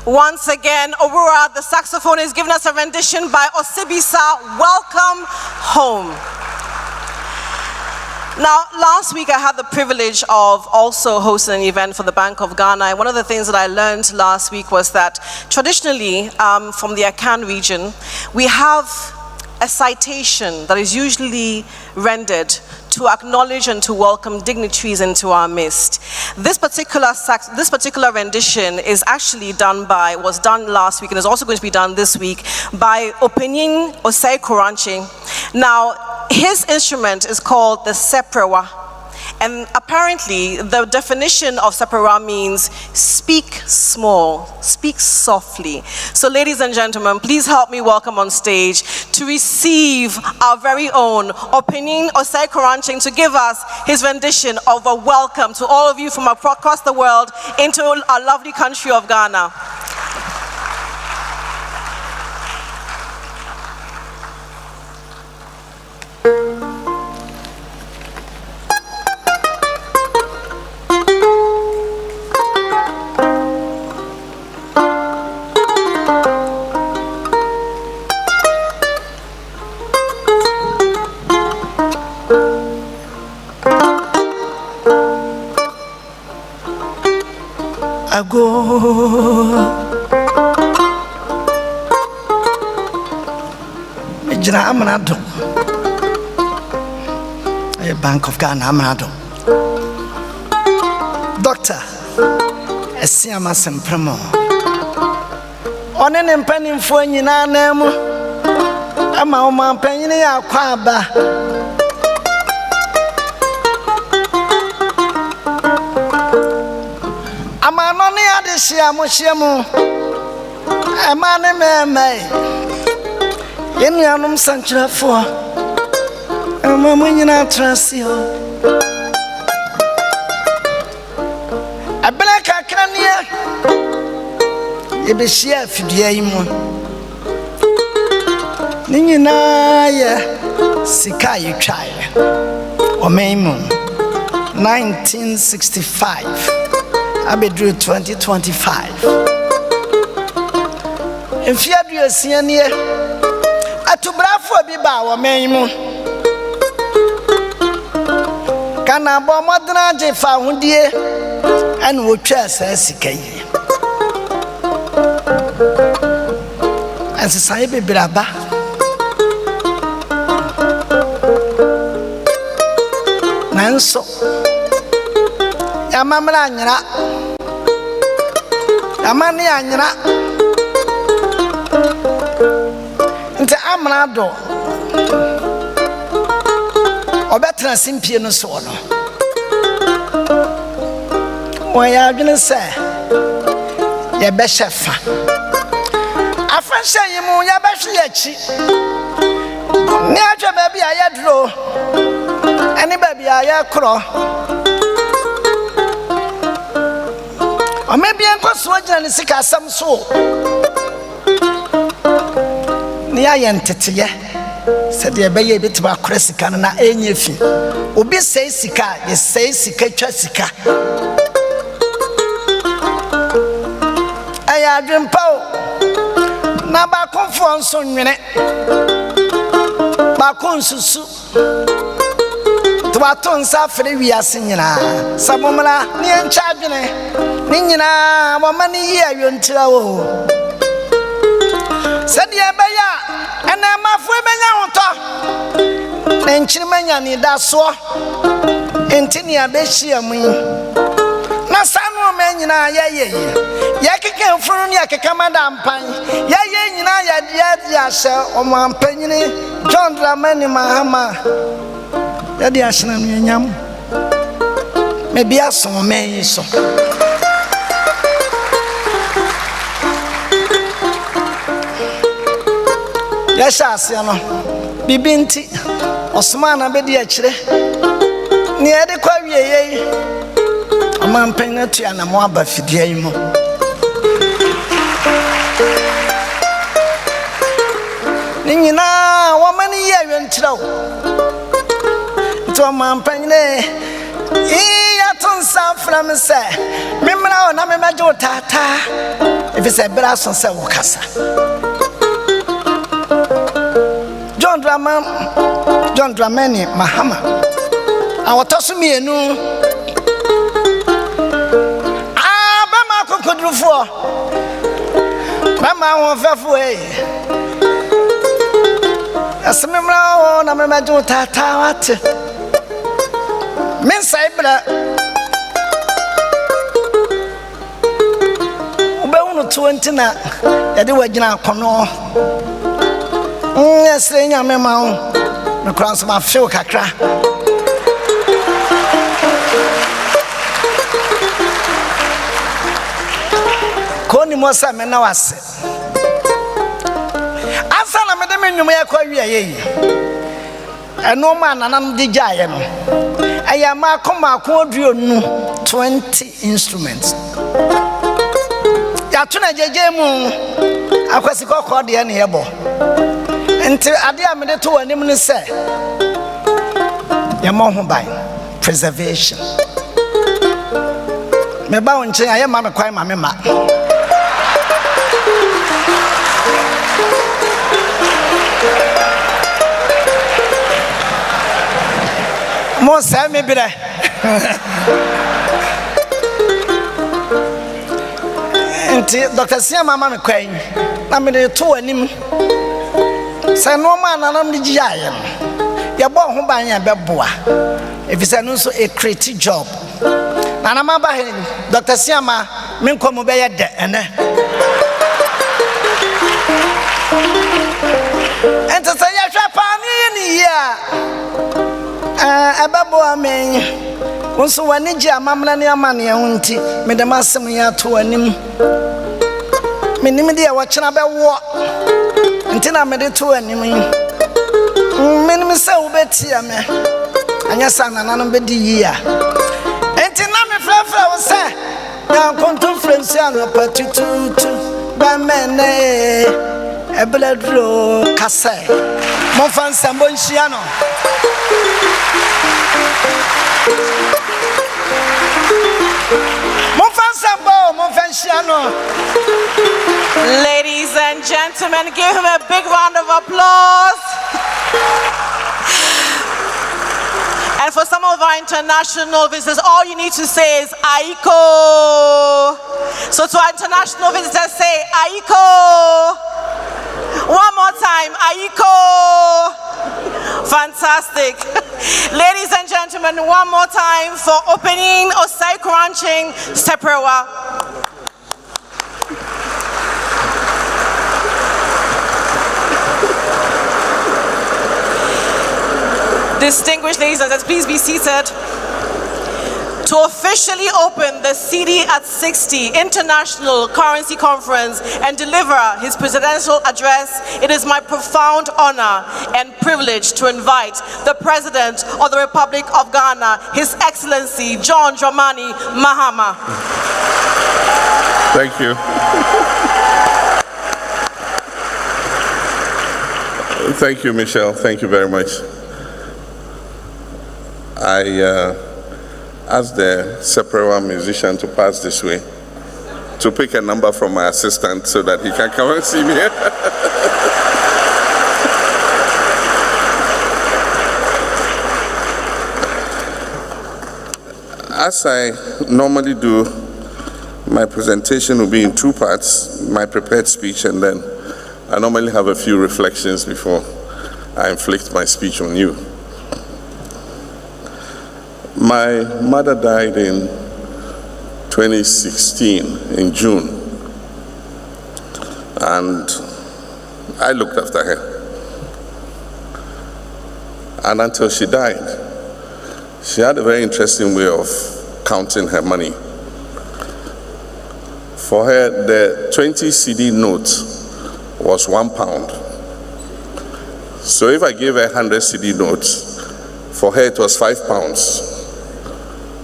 Once again, Owura, the saxophone, is giving us a rendition by Osibisa, Welcome Home. Now, last week I had the privilege of also hosting an event for the Bank of Ghana. And one of the things that I learned last week was that traditionally, from the Akan region, we have a citation that is usually rendered to acknowledge and to welcome dignitaries into our midst. This particular rendition is actually was done last week and is also going to be done this week by Opening Osei Koranche. Now, his instrument is called the seprewa, And apparently, the definition of Sapara means speak small, speak softly. So ladies and gentlemen, please help me welcome on stage to receive our very own Opinion Osei Koranching to give us his rendition of a welcome to all of you from across the world into our lovely country of Ghana. Ejina Amanado, a Bank of Ghana Amanado. Doctor, a Siama Sempremo. On an impending for Nina Nemo, a Mauma Penny Aquaba. Amanoni adesiamu siamu amane meme yenuanum sanchirafo amamu nyina trasio abela kakrania yebehia afidua yimu ni nyina ye sika yetwae omeimu 1965 Abedru 2025. In Fiadu Siania, Atubrafo Biba or Maimu Kana Bomadra Jefa Hundie and Wuchas Sike and Society Braba Nanso Yamamra. Amani anyra nti amrado obetra simpie no so no waya adwene se ye be shefa afanhye yimu ya be hwe yachi ni atwa ba bia ya dro ani ba bia ya kro or maybe Uncle Swagger and Sika some so near Yentete said the Bay bit about Cressican and any fee. Obi say Sika, yes, say Sika Chessica. I dream pow Naba conference on minute Bakun Susu. Waton safari we are singing Sabomala near Chagine Nina Wamani here until said the Abaya and I'm a Fumenya then Chimanya need that so Intinia Beshia me Nasano Menina ye Yaki from Yaka Madam Pine Yaya Yasha or one penny John Dramani Mahama. Yadi ashina nyam maybe aso me so yasha asia no bibinti osman abedi akire ne yade kwa wieye amampen na tua na mo aba fidie yimu ni nyina wo mani ye wentrawo to mampane iya tonsa from say memra na me majo tata if it's a brason say wokasa John Dramani Mahama awotoso mienu bama kokodrufo bama wonfefo asememra na me majo tata wate men saibra ubewunu 20 na yade wagina akono esre nyame ma ho me kranso ma feel kakra mo sa me na wase asa na me de me nwum ya kwa wi ayi eno ma nanam de gyae no aya ma koma ko oduonu 20 instruments ya tuna jeje mu akwasi kokko de ne yebo enti ade a me de to anim ne se ya mo ho ban preservation me ba won chen aye ma me kwai ma me ma mo sa me bire enti Dr. Sia mama me kwai na me de to anim se no ma nanam de giaye no ya bo ho ban ya beboa efisa no so a creative job na ma ba he Dr. Sia ma me nkomo be ye de ene enti se ya hwa pa ni ya ababo amen wonso wani gi amamna ne amane hunti me de masem ya to anim me nim de ya wachena be wo enti na me de to anim me nim se wo betia me anya sana nanom be di yi a enti na me frafra wo se ya konto friendsi anu patututu ba mene ebledro kase mo fan sambo nhia no Ladies and gentlemen, give him a big round of applause. And for some of our international visitors, all you need to say is Aiko. So to our international visitors, say Aiko. One more time, Aiko. Fantastic. Ladies and gentlemen, one more time for opening Osai Crunching Seprewa. Distinguished ladies and gentlemen, please be seated. To officially open the CEDI at 60 International Currency Conference and deliver his presidential address, it is my profound honor and privilege to invite the President of the Republic of Ghana, His Excellency John Dramani Mahama. Thank you. Thank you, Michelle. Thank you very much. I asked the Seprewa musician to pass this way to pick a number from my assistant so that he can come and see me. As I normally do, my presentation will be in two parts, my prepared speech, and then I normally have a few reflections before I inflict my speech on you. My mother died in 2016 in June, and I looked after her. And until she died, she had a very interesting way of counting her money. For her, the 20 CD note was £1. So if I gave her 100 CD notes, for her it was £5.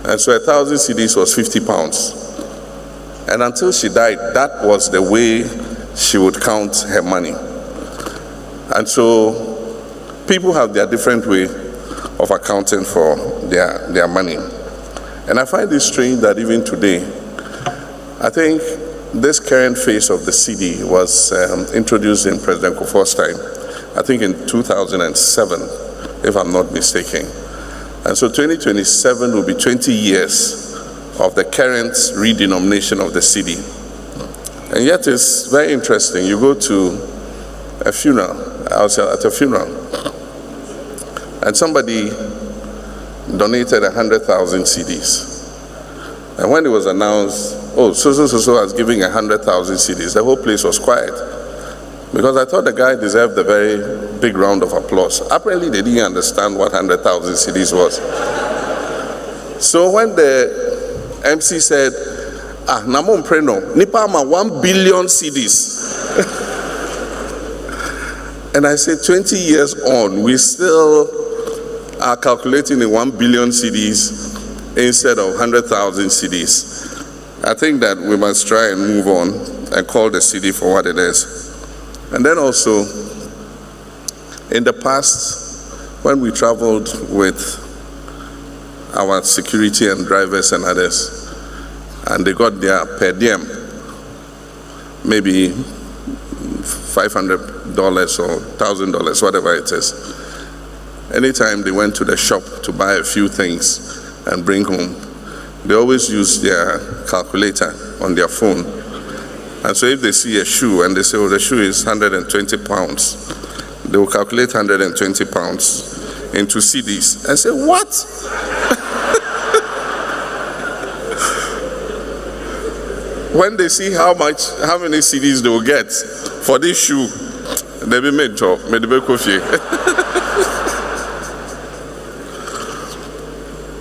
And so 1,000 CDs was £50. And until she died, that was the way she would count her money. And so people have their different way of accounting for their money. And I find it strange that even today, I think this current phase of the CEDI was introduced in President Kufuor's time, I think in 2007, if I'm not mistaken. And so 2027 will be 20 years of the current redenomination of the CEDI. And yet it's very interesting. You go to a funeral, I was at a funeral, and somebody donated 100,000 CDs. And when it was announced, oh, so-so-so-so was giving 100,000 CDs, the whole place was quiet. Because I thought the guy deserved a very big round of applause. Apparently they didn't understand what 100,000 CDs was. So when the MC said, Namo Mpreno, Nipa ma 1 billion CDs. And I said, 20 years on, we still are calculating in 1 billion CDs instead of 100,000 CDs. I think that we must try and move on and call the CD for what it is. And then also, in the past, when we traveled with our security and drivers and others, and they got their per diem, maybe $500 or $1,000, whatever it is. Anytime they went to the shop to buy a few things and bring home, they always use their calculator on their phone. And so if they see a shoe and they say, oh, the shoe is 120 pounds, they will calculate 120 pounds into CDs and say, what? When they see how many CDs they will get for this shoe, they be made job, made be coffee.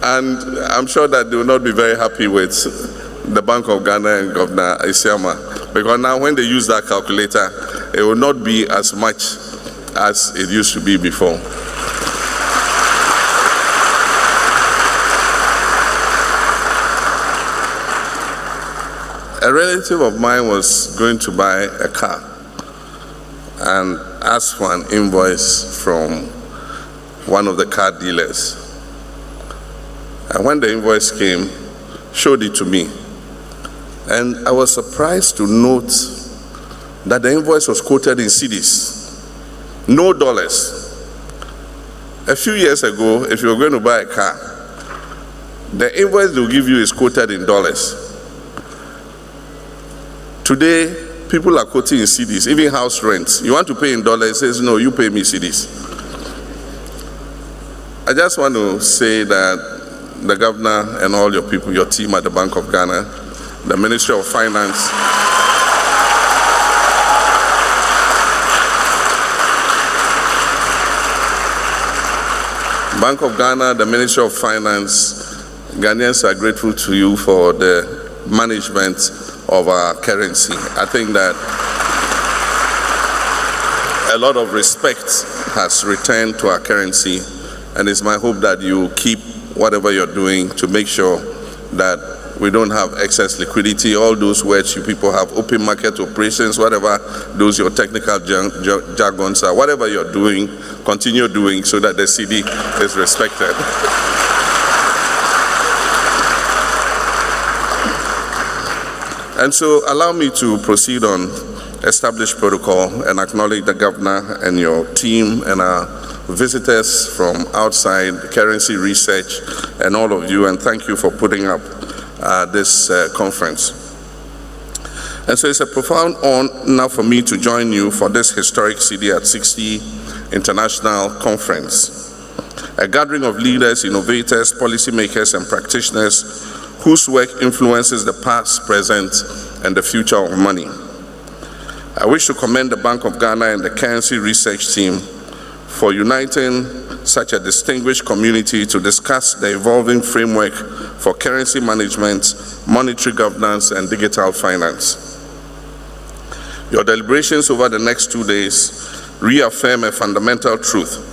And I'm sure that they will not be very happy with the Bank of Ghana and Governor Isiama, because now when they use that calculator, it will not be as much as it used to be before. A relative of mine was going to buy a car and asked for an invoice from one of the car dealers. And when the invoice came, showed it to me. And I was surprised to note that the invoice was quoted in CDs, no dollars. A few years ago, if you were going to buy a car, the invoice they'll give you is quoted in dollars. Today, people are quoting in CDs, even house rents. You want to pay in dollars, it says, no, you pay me CDs. I just want to say that the governor and all your people, your team at the Bank of Ghana, the Ministry of Finance, Bank of Ghana, the Ministry of Finance, Ghanaians are grateful to you for the management of our currency. I think that a lot of respect has returned to our currency, and it's my hope that you keep whatever you're doing to make sure that we don't have excess liquidity. All those words you people have, open market operations, whatever those your technical jargons are, whatever you're doing, continue doing so that the CD is respected. And so allow me to proceed on established protocol and acknowledge the governor and your team and our visitors from outside, currency research, and all of you, and thank you for putting up this conference. And so it's a profound honor for me to join you for this historic CEDI at 60 International Conference, a gathering of leaders, innovators, policymakers, and practitioners whose work influences the past, present, and the future of money. I wish to commend the Bank of Ghana and the currency research team for uniting such a distinguished community to discuss the evolving framework for currency management, monetary governance, and digital finance. Your deliberations over the next 2 days reaffirm a fundamental truth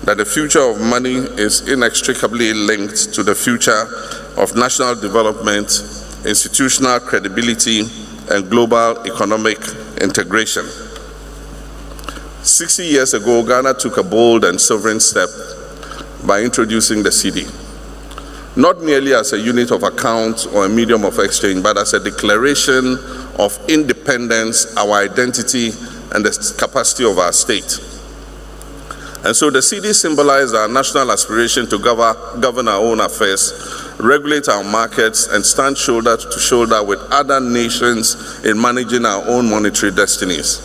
that the future of money is inextricably linked to the future of national development, institutional credibility, and global economic integration. 60 years ago, Ghana took a bold and sovereign step by introducing the CEDI, not merely as a unit of account or a medium of exchange, but as a declaration of independence, our identity, and the capacity of our state. And so the CEDI symbolized our national aspiration to govern our own affairs, regulate our markets, and stand shoulder to shoulder with other nations in managing our own monetary destinies.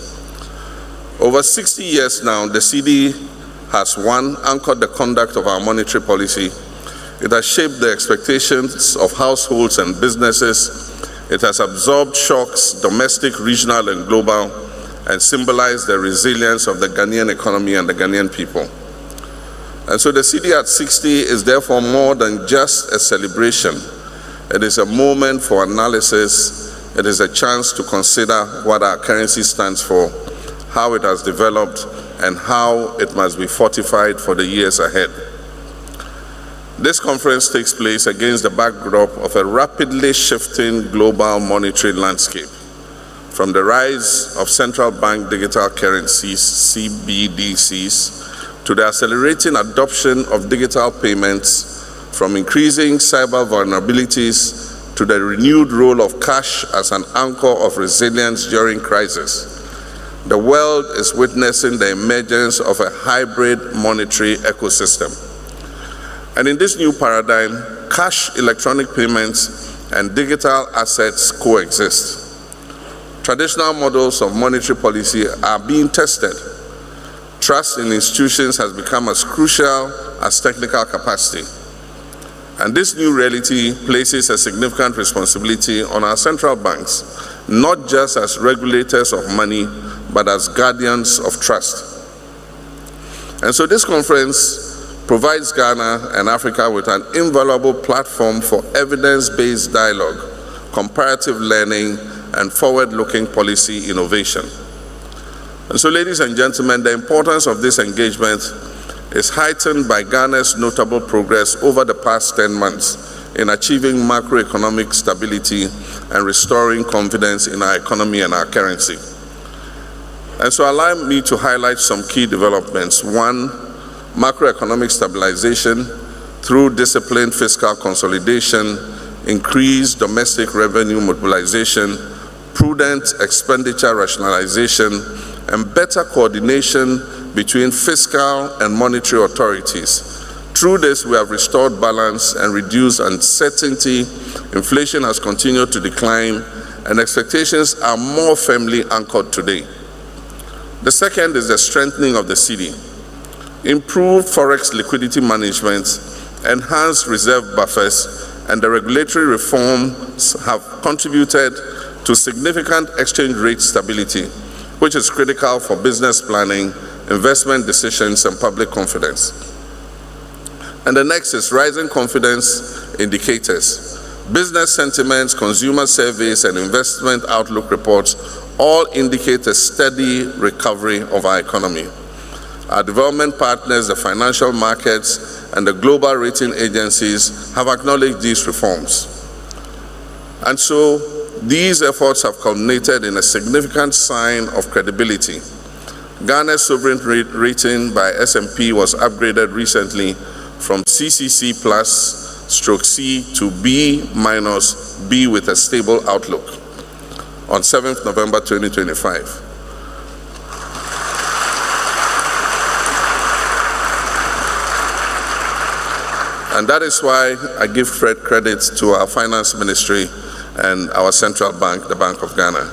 Over 60 years now, the CEDI has, one, anchored the conduct of our monetary policy. It has shaped the expectations of households and businesses. It has absorbed shocks, domestic, regional, and global, and symbolized the resilience of the Ghanaian economy and the Ghanaian people. And so the CEDI at 60 is therefore more than just a celebration. It is a moment for analysis. It is a chance to consider what our currency stands for, how it has developed, and how it must be fortified for the years ahead. This conference takes place against the backdrop of a rapidly shifting global monetary landscape, from the rise of central bank digital currencies, CBDCs, to the accelerating adoption of digital payments, from increasing cyber vulnerabilities to the renewed role of cash as an anchor of resilience during crisis. The world is witnessing the emergence of a hybrid monetary ecosystem. And in this new paradigm, cash, electronic payments, and digital assets coexist. Traditional models of monetary policy are being tested. Trust in institutions has become as crucial as technical capacity. And this new reality places a significant responsibility on our central banks, not just as regulators of money, but as guardians of trust. And so this conference provides Ghana and Africa with an invaluable platform for evidence-based dialogue, comparative learning, and forward-looking policy innovation. And so, ladies and gentlemen, the importance of this engagement is heightened by Ghana's notable progress over the past 10 months in achieving macroeconomic stability and restoring confidence in our economy and our currency. And so allow me to highlight some key developments. One, macroeconomic stabilization through disciplined fiscal consolidation, increased domestic revenue mobilization, prudent expenditure rationalization, and better coordination between fiscal and monetary authorities. Through this, we have restored balance and reduced uncertainty. Inflation has continued to decline, and expectations are more firmly anchored today. The second is the strengthening of the CEDI. Improved forex liquidity management, enhanced reserve buffers, and the regulatory reforms have contributed to significant exchange rate stability, which is critical for business planning, investment decisions, and public confidence. And the next is rising confidence indicators. Business sentiments, consumer surveys, and investment outlook reports all indicate a steady recovery of our economy. Our development partners, the financial markets, and the global rating agencies have acknowledged these reforms. And so these efforts have culminated in a significant sign of credibility. Ghana's sovereign rating by S&P was upgraded recently from CCC+/C to B- B with a stable outlook on 7th November 2025. And that is why I give credit to our finance ministry and our central bank, the Bank of Ghana.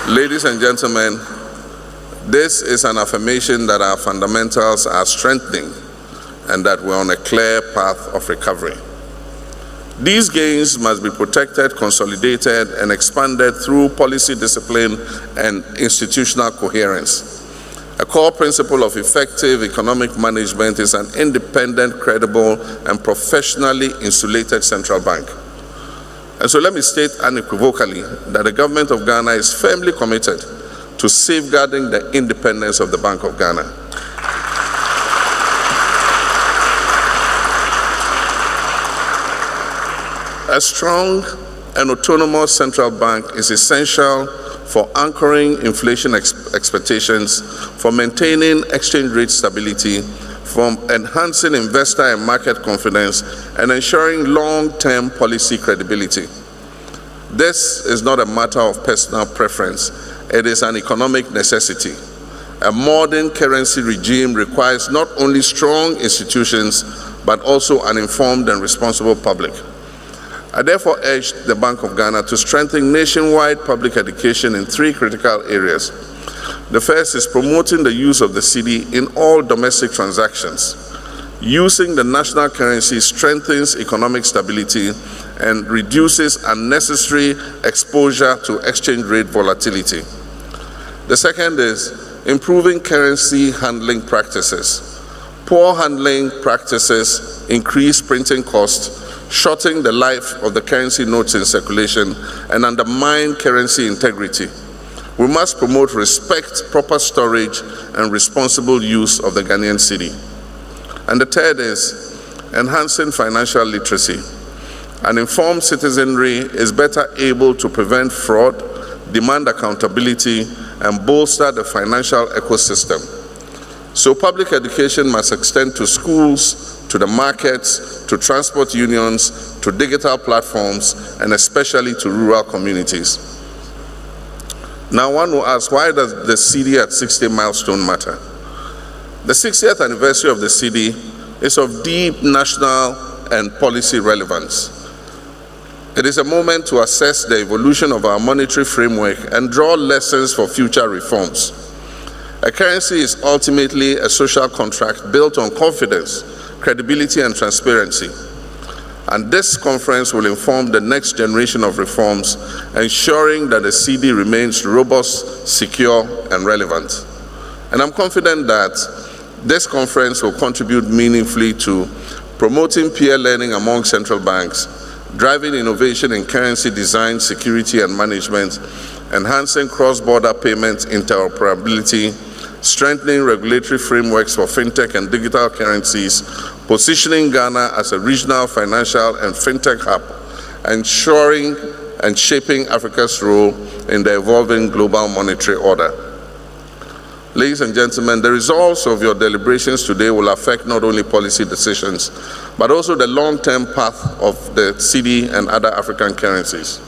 Ladies and gentlemen, this is an affirmation that our fundamentals are strengthening and that we're on a clear path of recovery. These gains must be protected, consolidated, and expanded through policy discipline and institutional coherence. A core principle of effective economic management is an independent, credible, and professionally insulated central bank. And so let me state unequivocally that the government of Ghana is firmly committed to safeguarding the independence of the Bank of Ghana. A strong and autonomous central bank is essential for anchoring inflation expectations, for maintaining exchange rate stability, for enhancing investor and market confidence, and ensuring long-term policy credibility. This is not a matter of personal preference. It is an economic necessity. A modern currency regime requires not only strong institutions, but also an informed and responsible public. I therefore urge the Bank of Ghana to strengthen nationwide public education in three critical areas. The first is promoting the use of the CEDI in all domestic transactions. Using the national currency strengthens economic stability and reduces unnecessary exposure to exchange rate volatility. The second is improving currency handling practices. Poor handling practices increase printing costs, shorten the life of the currency notes in circulation, and undermine currency integrity. We must promote respect, proper storage, and responsible use of the Ghanaian cedi. And the third is enhancing financial literacy. An informed citizenry is better able to prevent fraud, demand accountability, and bolster the financial ecosystem. So public education must extend to schools, to the markets, to transport unions, to digital platforms, and especially to rural communities. Now one will ask, why does the CEDI at 60 milestone matter? The 60th anniversary of the CEDI is of deep national and policy relevance. It is a moment to assess the evolution of our monetary framework and draw lessons for future reforms. A currency is ultimately a social contract built on confidence, credibility, and transparency. And this conference will inform the next generation of reforms, ensuring that the CEDI remains robust, secure, and relevant. And I'm confident that this conference will contribute meaningfully to promoting peer learning among central banks, driving innovation in currency design, security, and management, enhancing cross-border payment interoperability, strengthening regulatory frameworks for fintech and digital currencies, positioning Ghana as a regional financial and fintech hub, ensuring and shaping Africa's role in the evolving global monetary order. Ladies and gentlemen, the results of your deliberations today will affect not only policy decisions, but also the long-term path of the CEDI and other African currencies.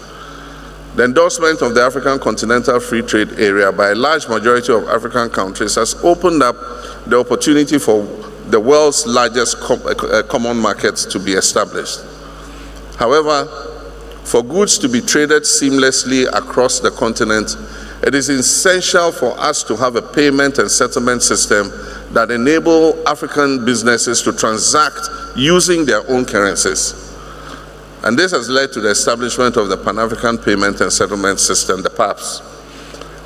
The endorsement of the African Continental Free Trade Area by a large majority of African countries has opened up the opportunity for the world's largest common markets to be established. However, for goods to be traded seamlessly across the continent, it is essential for us to have a payment and settlement system that enable African businesses to transact using their own currencies. And this has led to the establishment of the Pan-African Payment and Settlement System, the PAPS.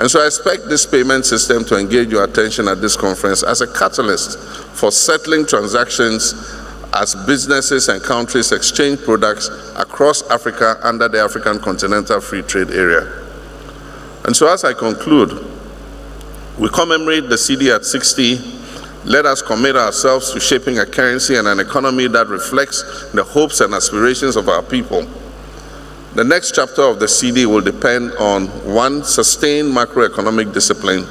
And so I expect this payment system to engage your attention at this conference as a catalyst for settling transactions as businesses and countries exchange products across Africa under the African Continental Free Trade Area. And so as I conclude, we commemorate the CEDI at 60. Let us commit ourselves to shaping a currency and an economy that reflects the hopes and aspirations of our people. The next chapter of the CEDI will depend on 1, sustained macroeconomic discipline,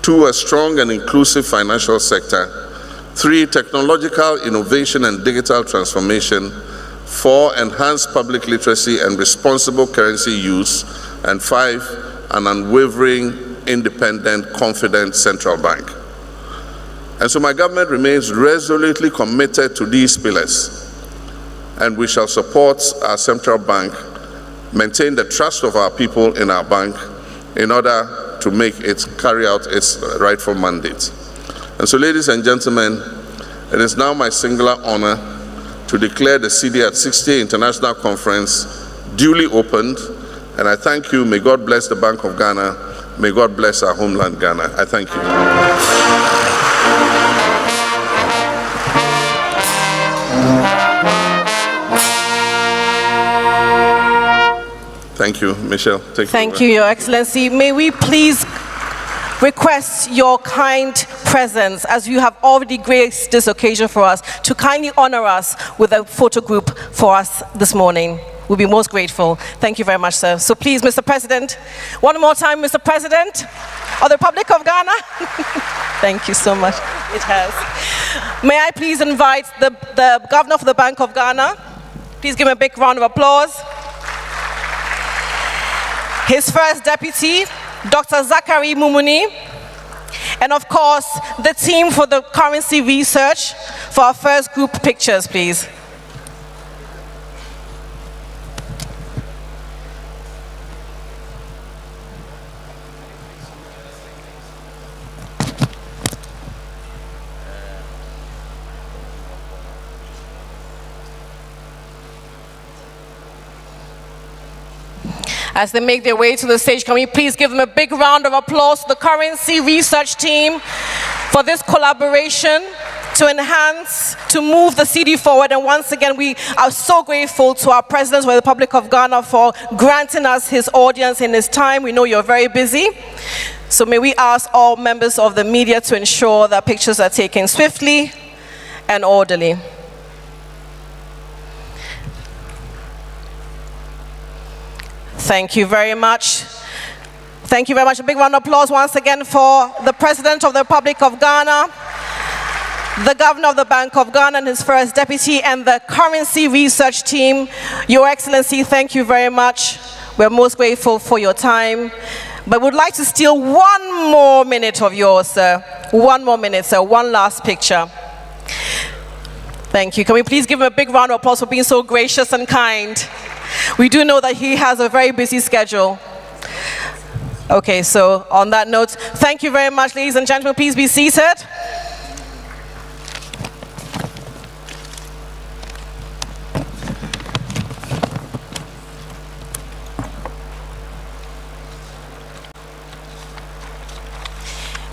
2, a strong and inclusive financial sector, 3, technological innovation and digital transformation, 4, enhanced public literacy and responsible currency use, and 5, an unwavering, independent, confident central bank. And so my government remains resolutely committed to these pillars, and we shall support our central bank, maintain the trust of our people in our bank in order to make it carry out its rightful mandate. And so, ladies and gentlemen, it is now my singular honor to declare the CEDI at 60 International Conference duly opened, and I thank you. May God bless the Bank of Ghana. May God bless our homeland, Ghana. I thank you. Thank you, Michelle. Thank you, Your Excellency. May we please request your kind presence, as you have already graced this occasion for us, to kindly honor us with a photo group for us this morning. We'll be most grateful. Thank you very much, sir. So please, Mr. President, one more time, Mr. President of the Republic of Ghana. Thank you so much. It has. May I please invite the Governor of the Bank of Ghana. Please give him a big round of applause. His first deputy, Dr. Zachary Mumuni, and of course, the team for the currency research for our first group pictures, please. As they make their way to the stage, can we please give them a big round of applause to the currency research team for this collaboration to to enhance, to move the CEDI forward. And once again, we are so grateful to our President of the Republic of Ghana for granting us his audience in his time. We know you're very busy. So may we ask all members of the media to ensure that pictures are taken swiftly and orderly. Thank you very much. Thank you very much. A big round of applause once again for the President of the Republic of Ghana, the Governor of the Bank of Ghana and his first deputy, and the currency research team. Your Excellency, thank you very much. We're most grateful for your time. But would like to steal one more minute of yours, sir. One more minute, sir. One last picture. Thank you. Can we please give him a big round of applause for being so gracious and kind? We do know that he has a very busy schedule. Okay, so on that note, thank you very much, ladies and gentlemen. Please be seated.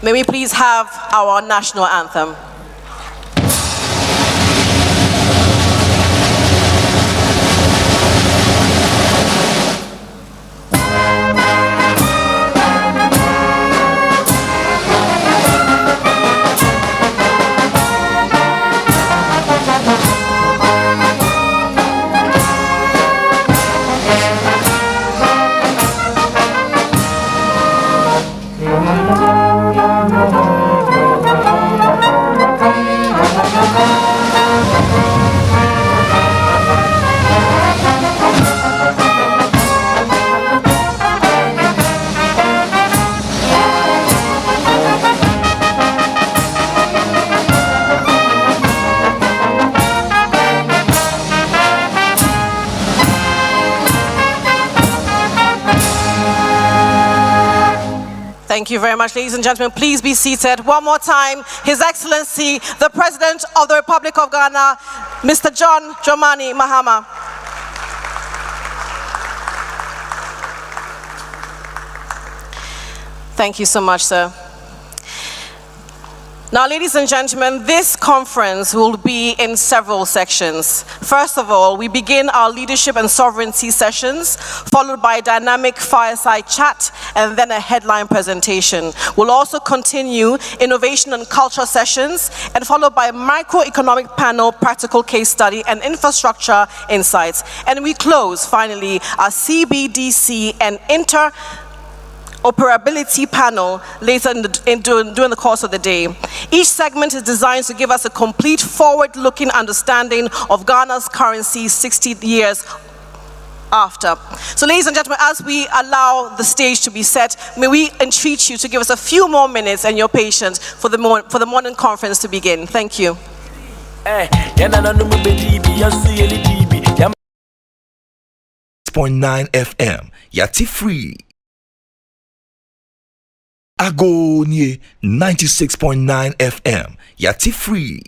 May we please have our national anthem. Thank you very much, ladies and gentlemen. Please be seated. One more time, His Excellency, the President of the Republic of Ghana, Mr. John Dramani Mahama. Thank you so much, sir. Now, ladies and gentlemen, this conference will be in several sections. First of all, we begin our leadership and sovereignty sessions, followed by a dynamic fireside chat, and then a headline presentation. We'll also continue innovation and culture sessions, and followed by a microeconomic panel, practical case study, and infrastructure insights. And we close, finally, our CBDC and interoperability panel later during the course of the day. Each segment is designed to give us a complete forward-looking understanding of Ghana's currency 60 years after. So ladies and gentlemen, as we allow the stage to be set, may we entreat you to give us a few more minutes and your patience for the morning conference to begin. Thank you. 6.9 FM, Yati Free. Agonie 96.9 FM, Yati Free.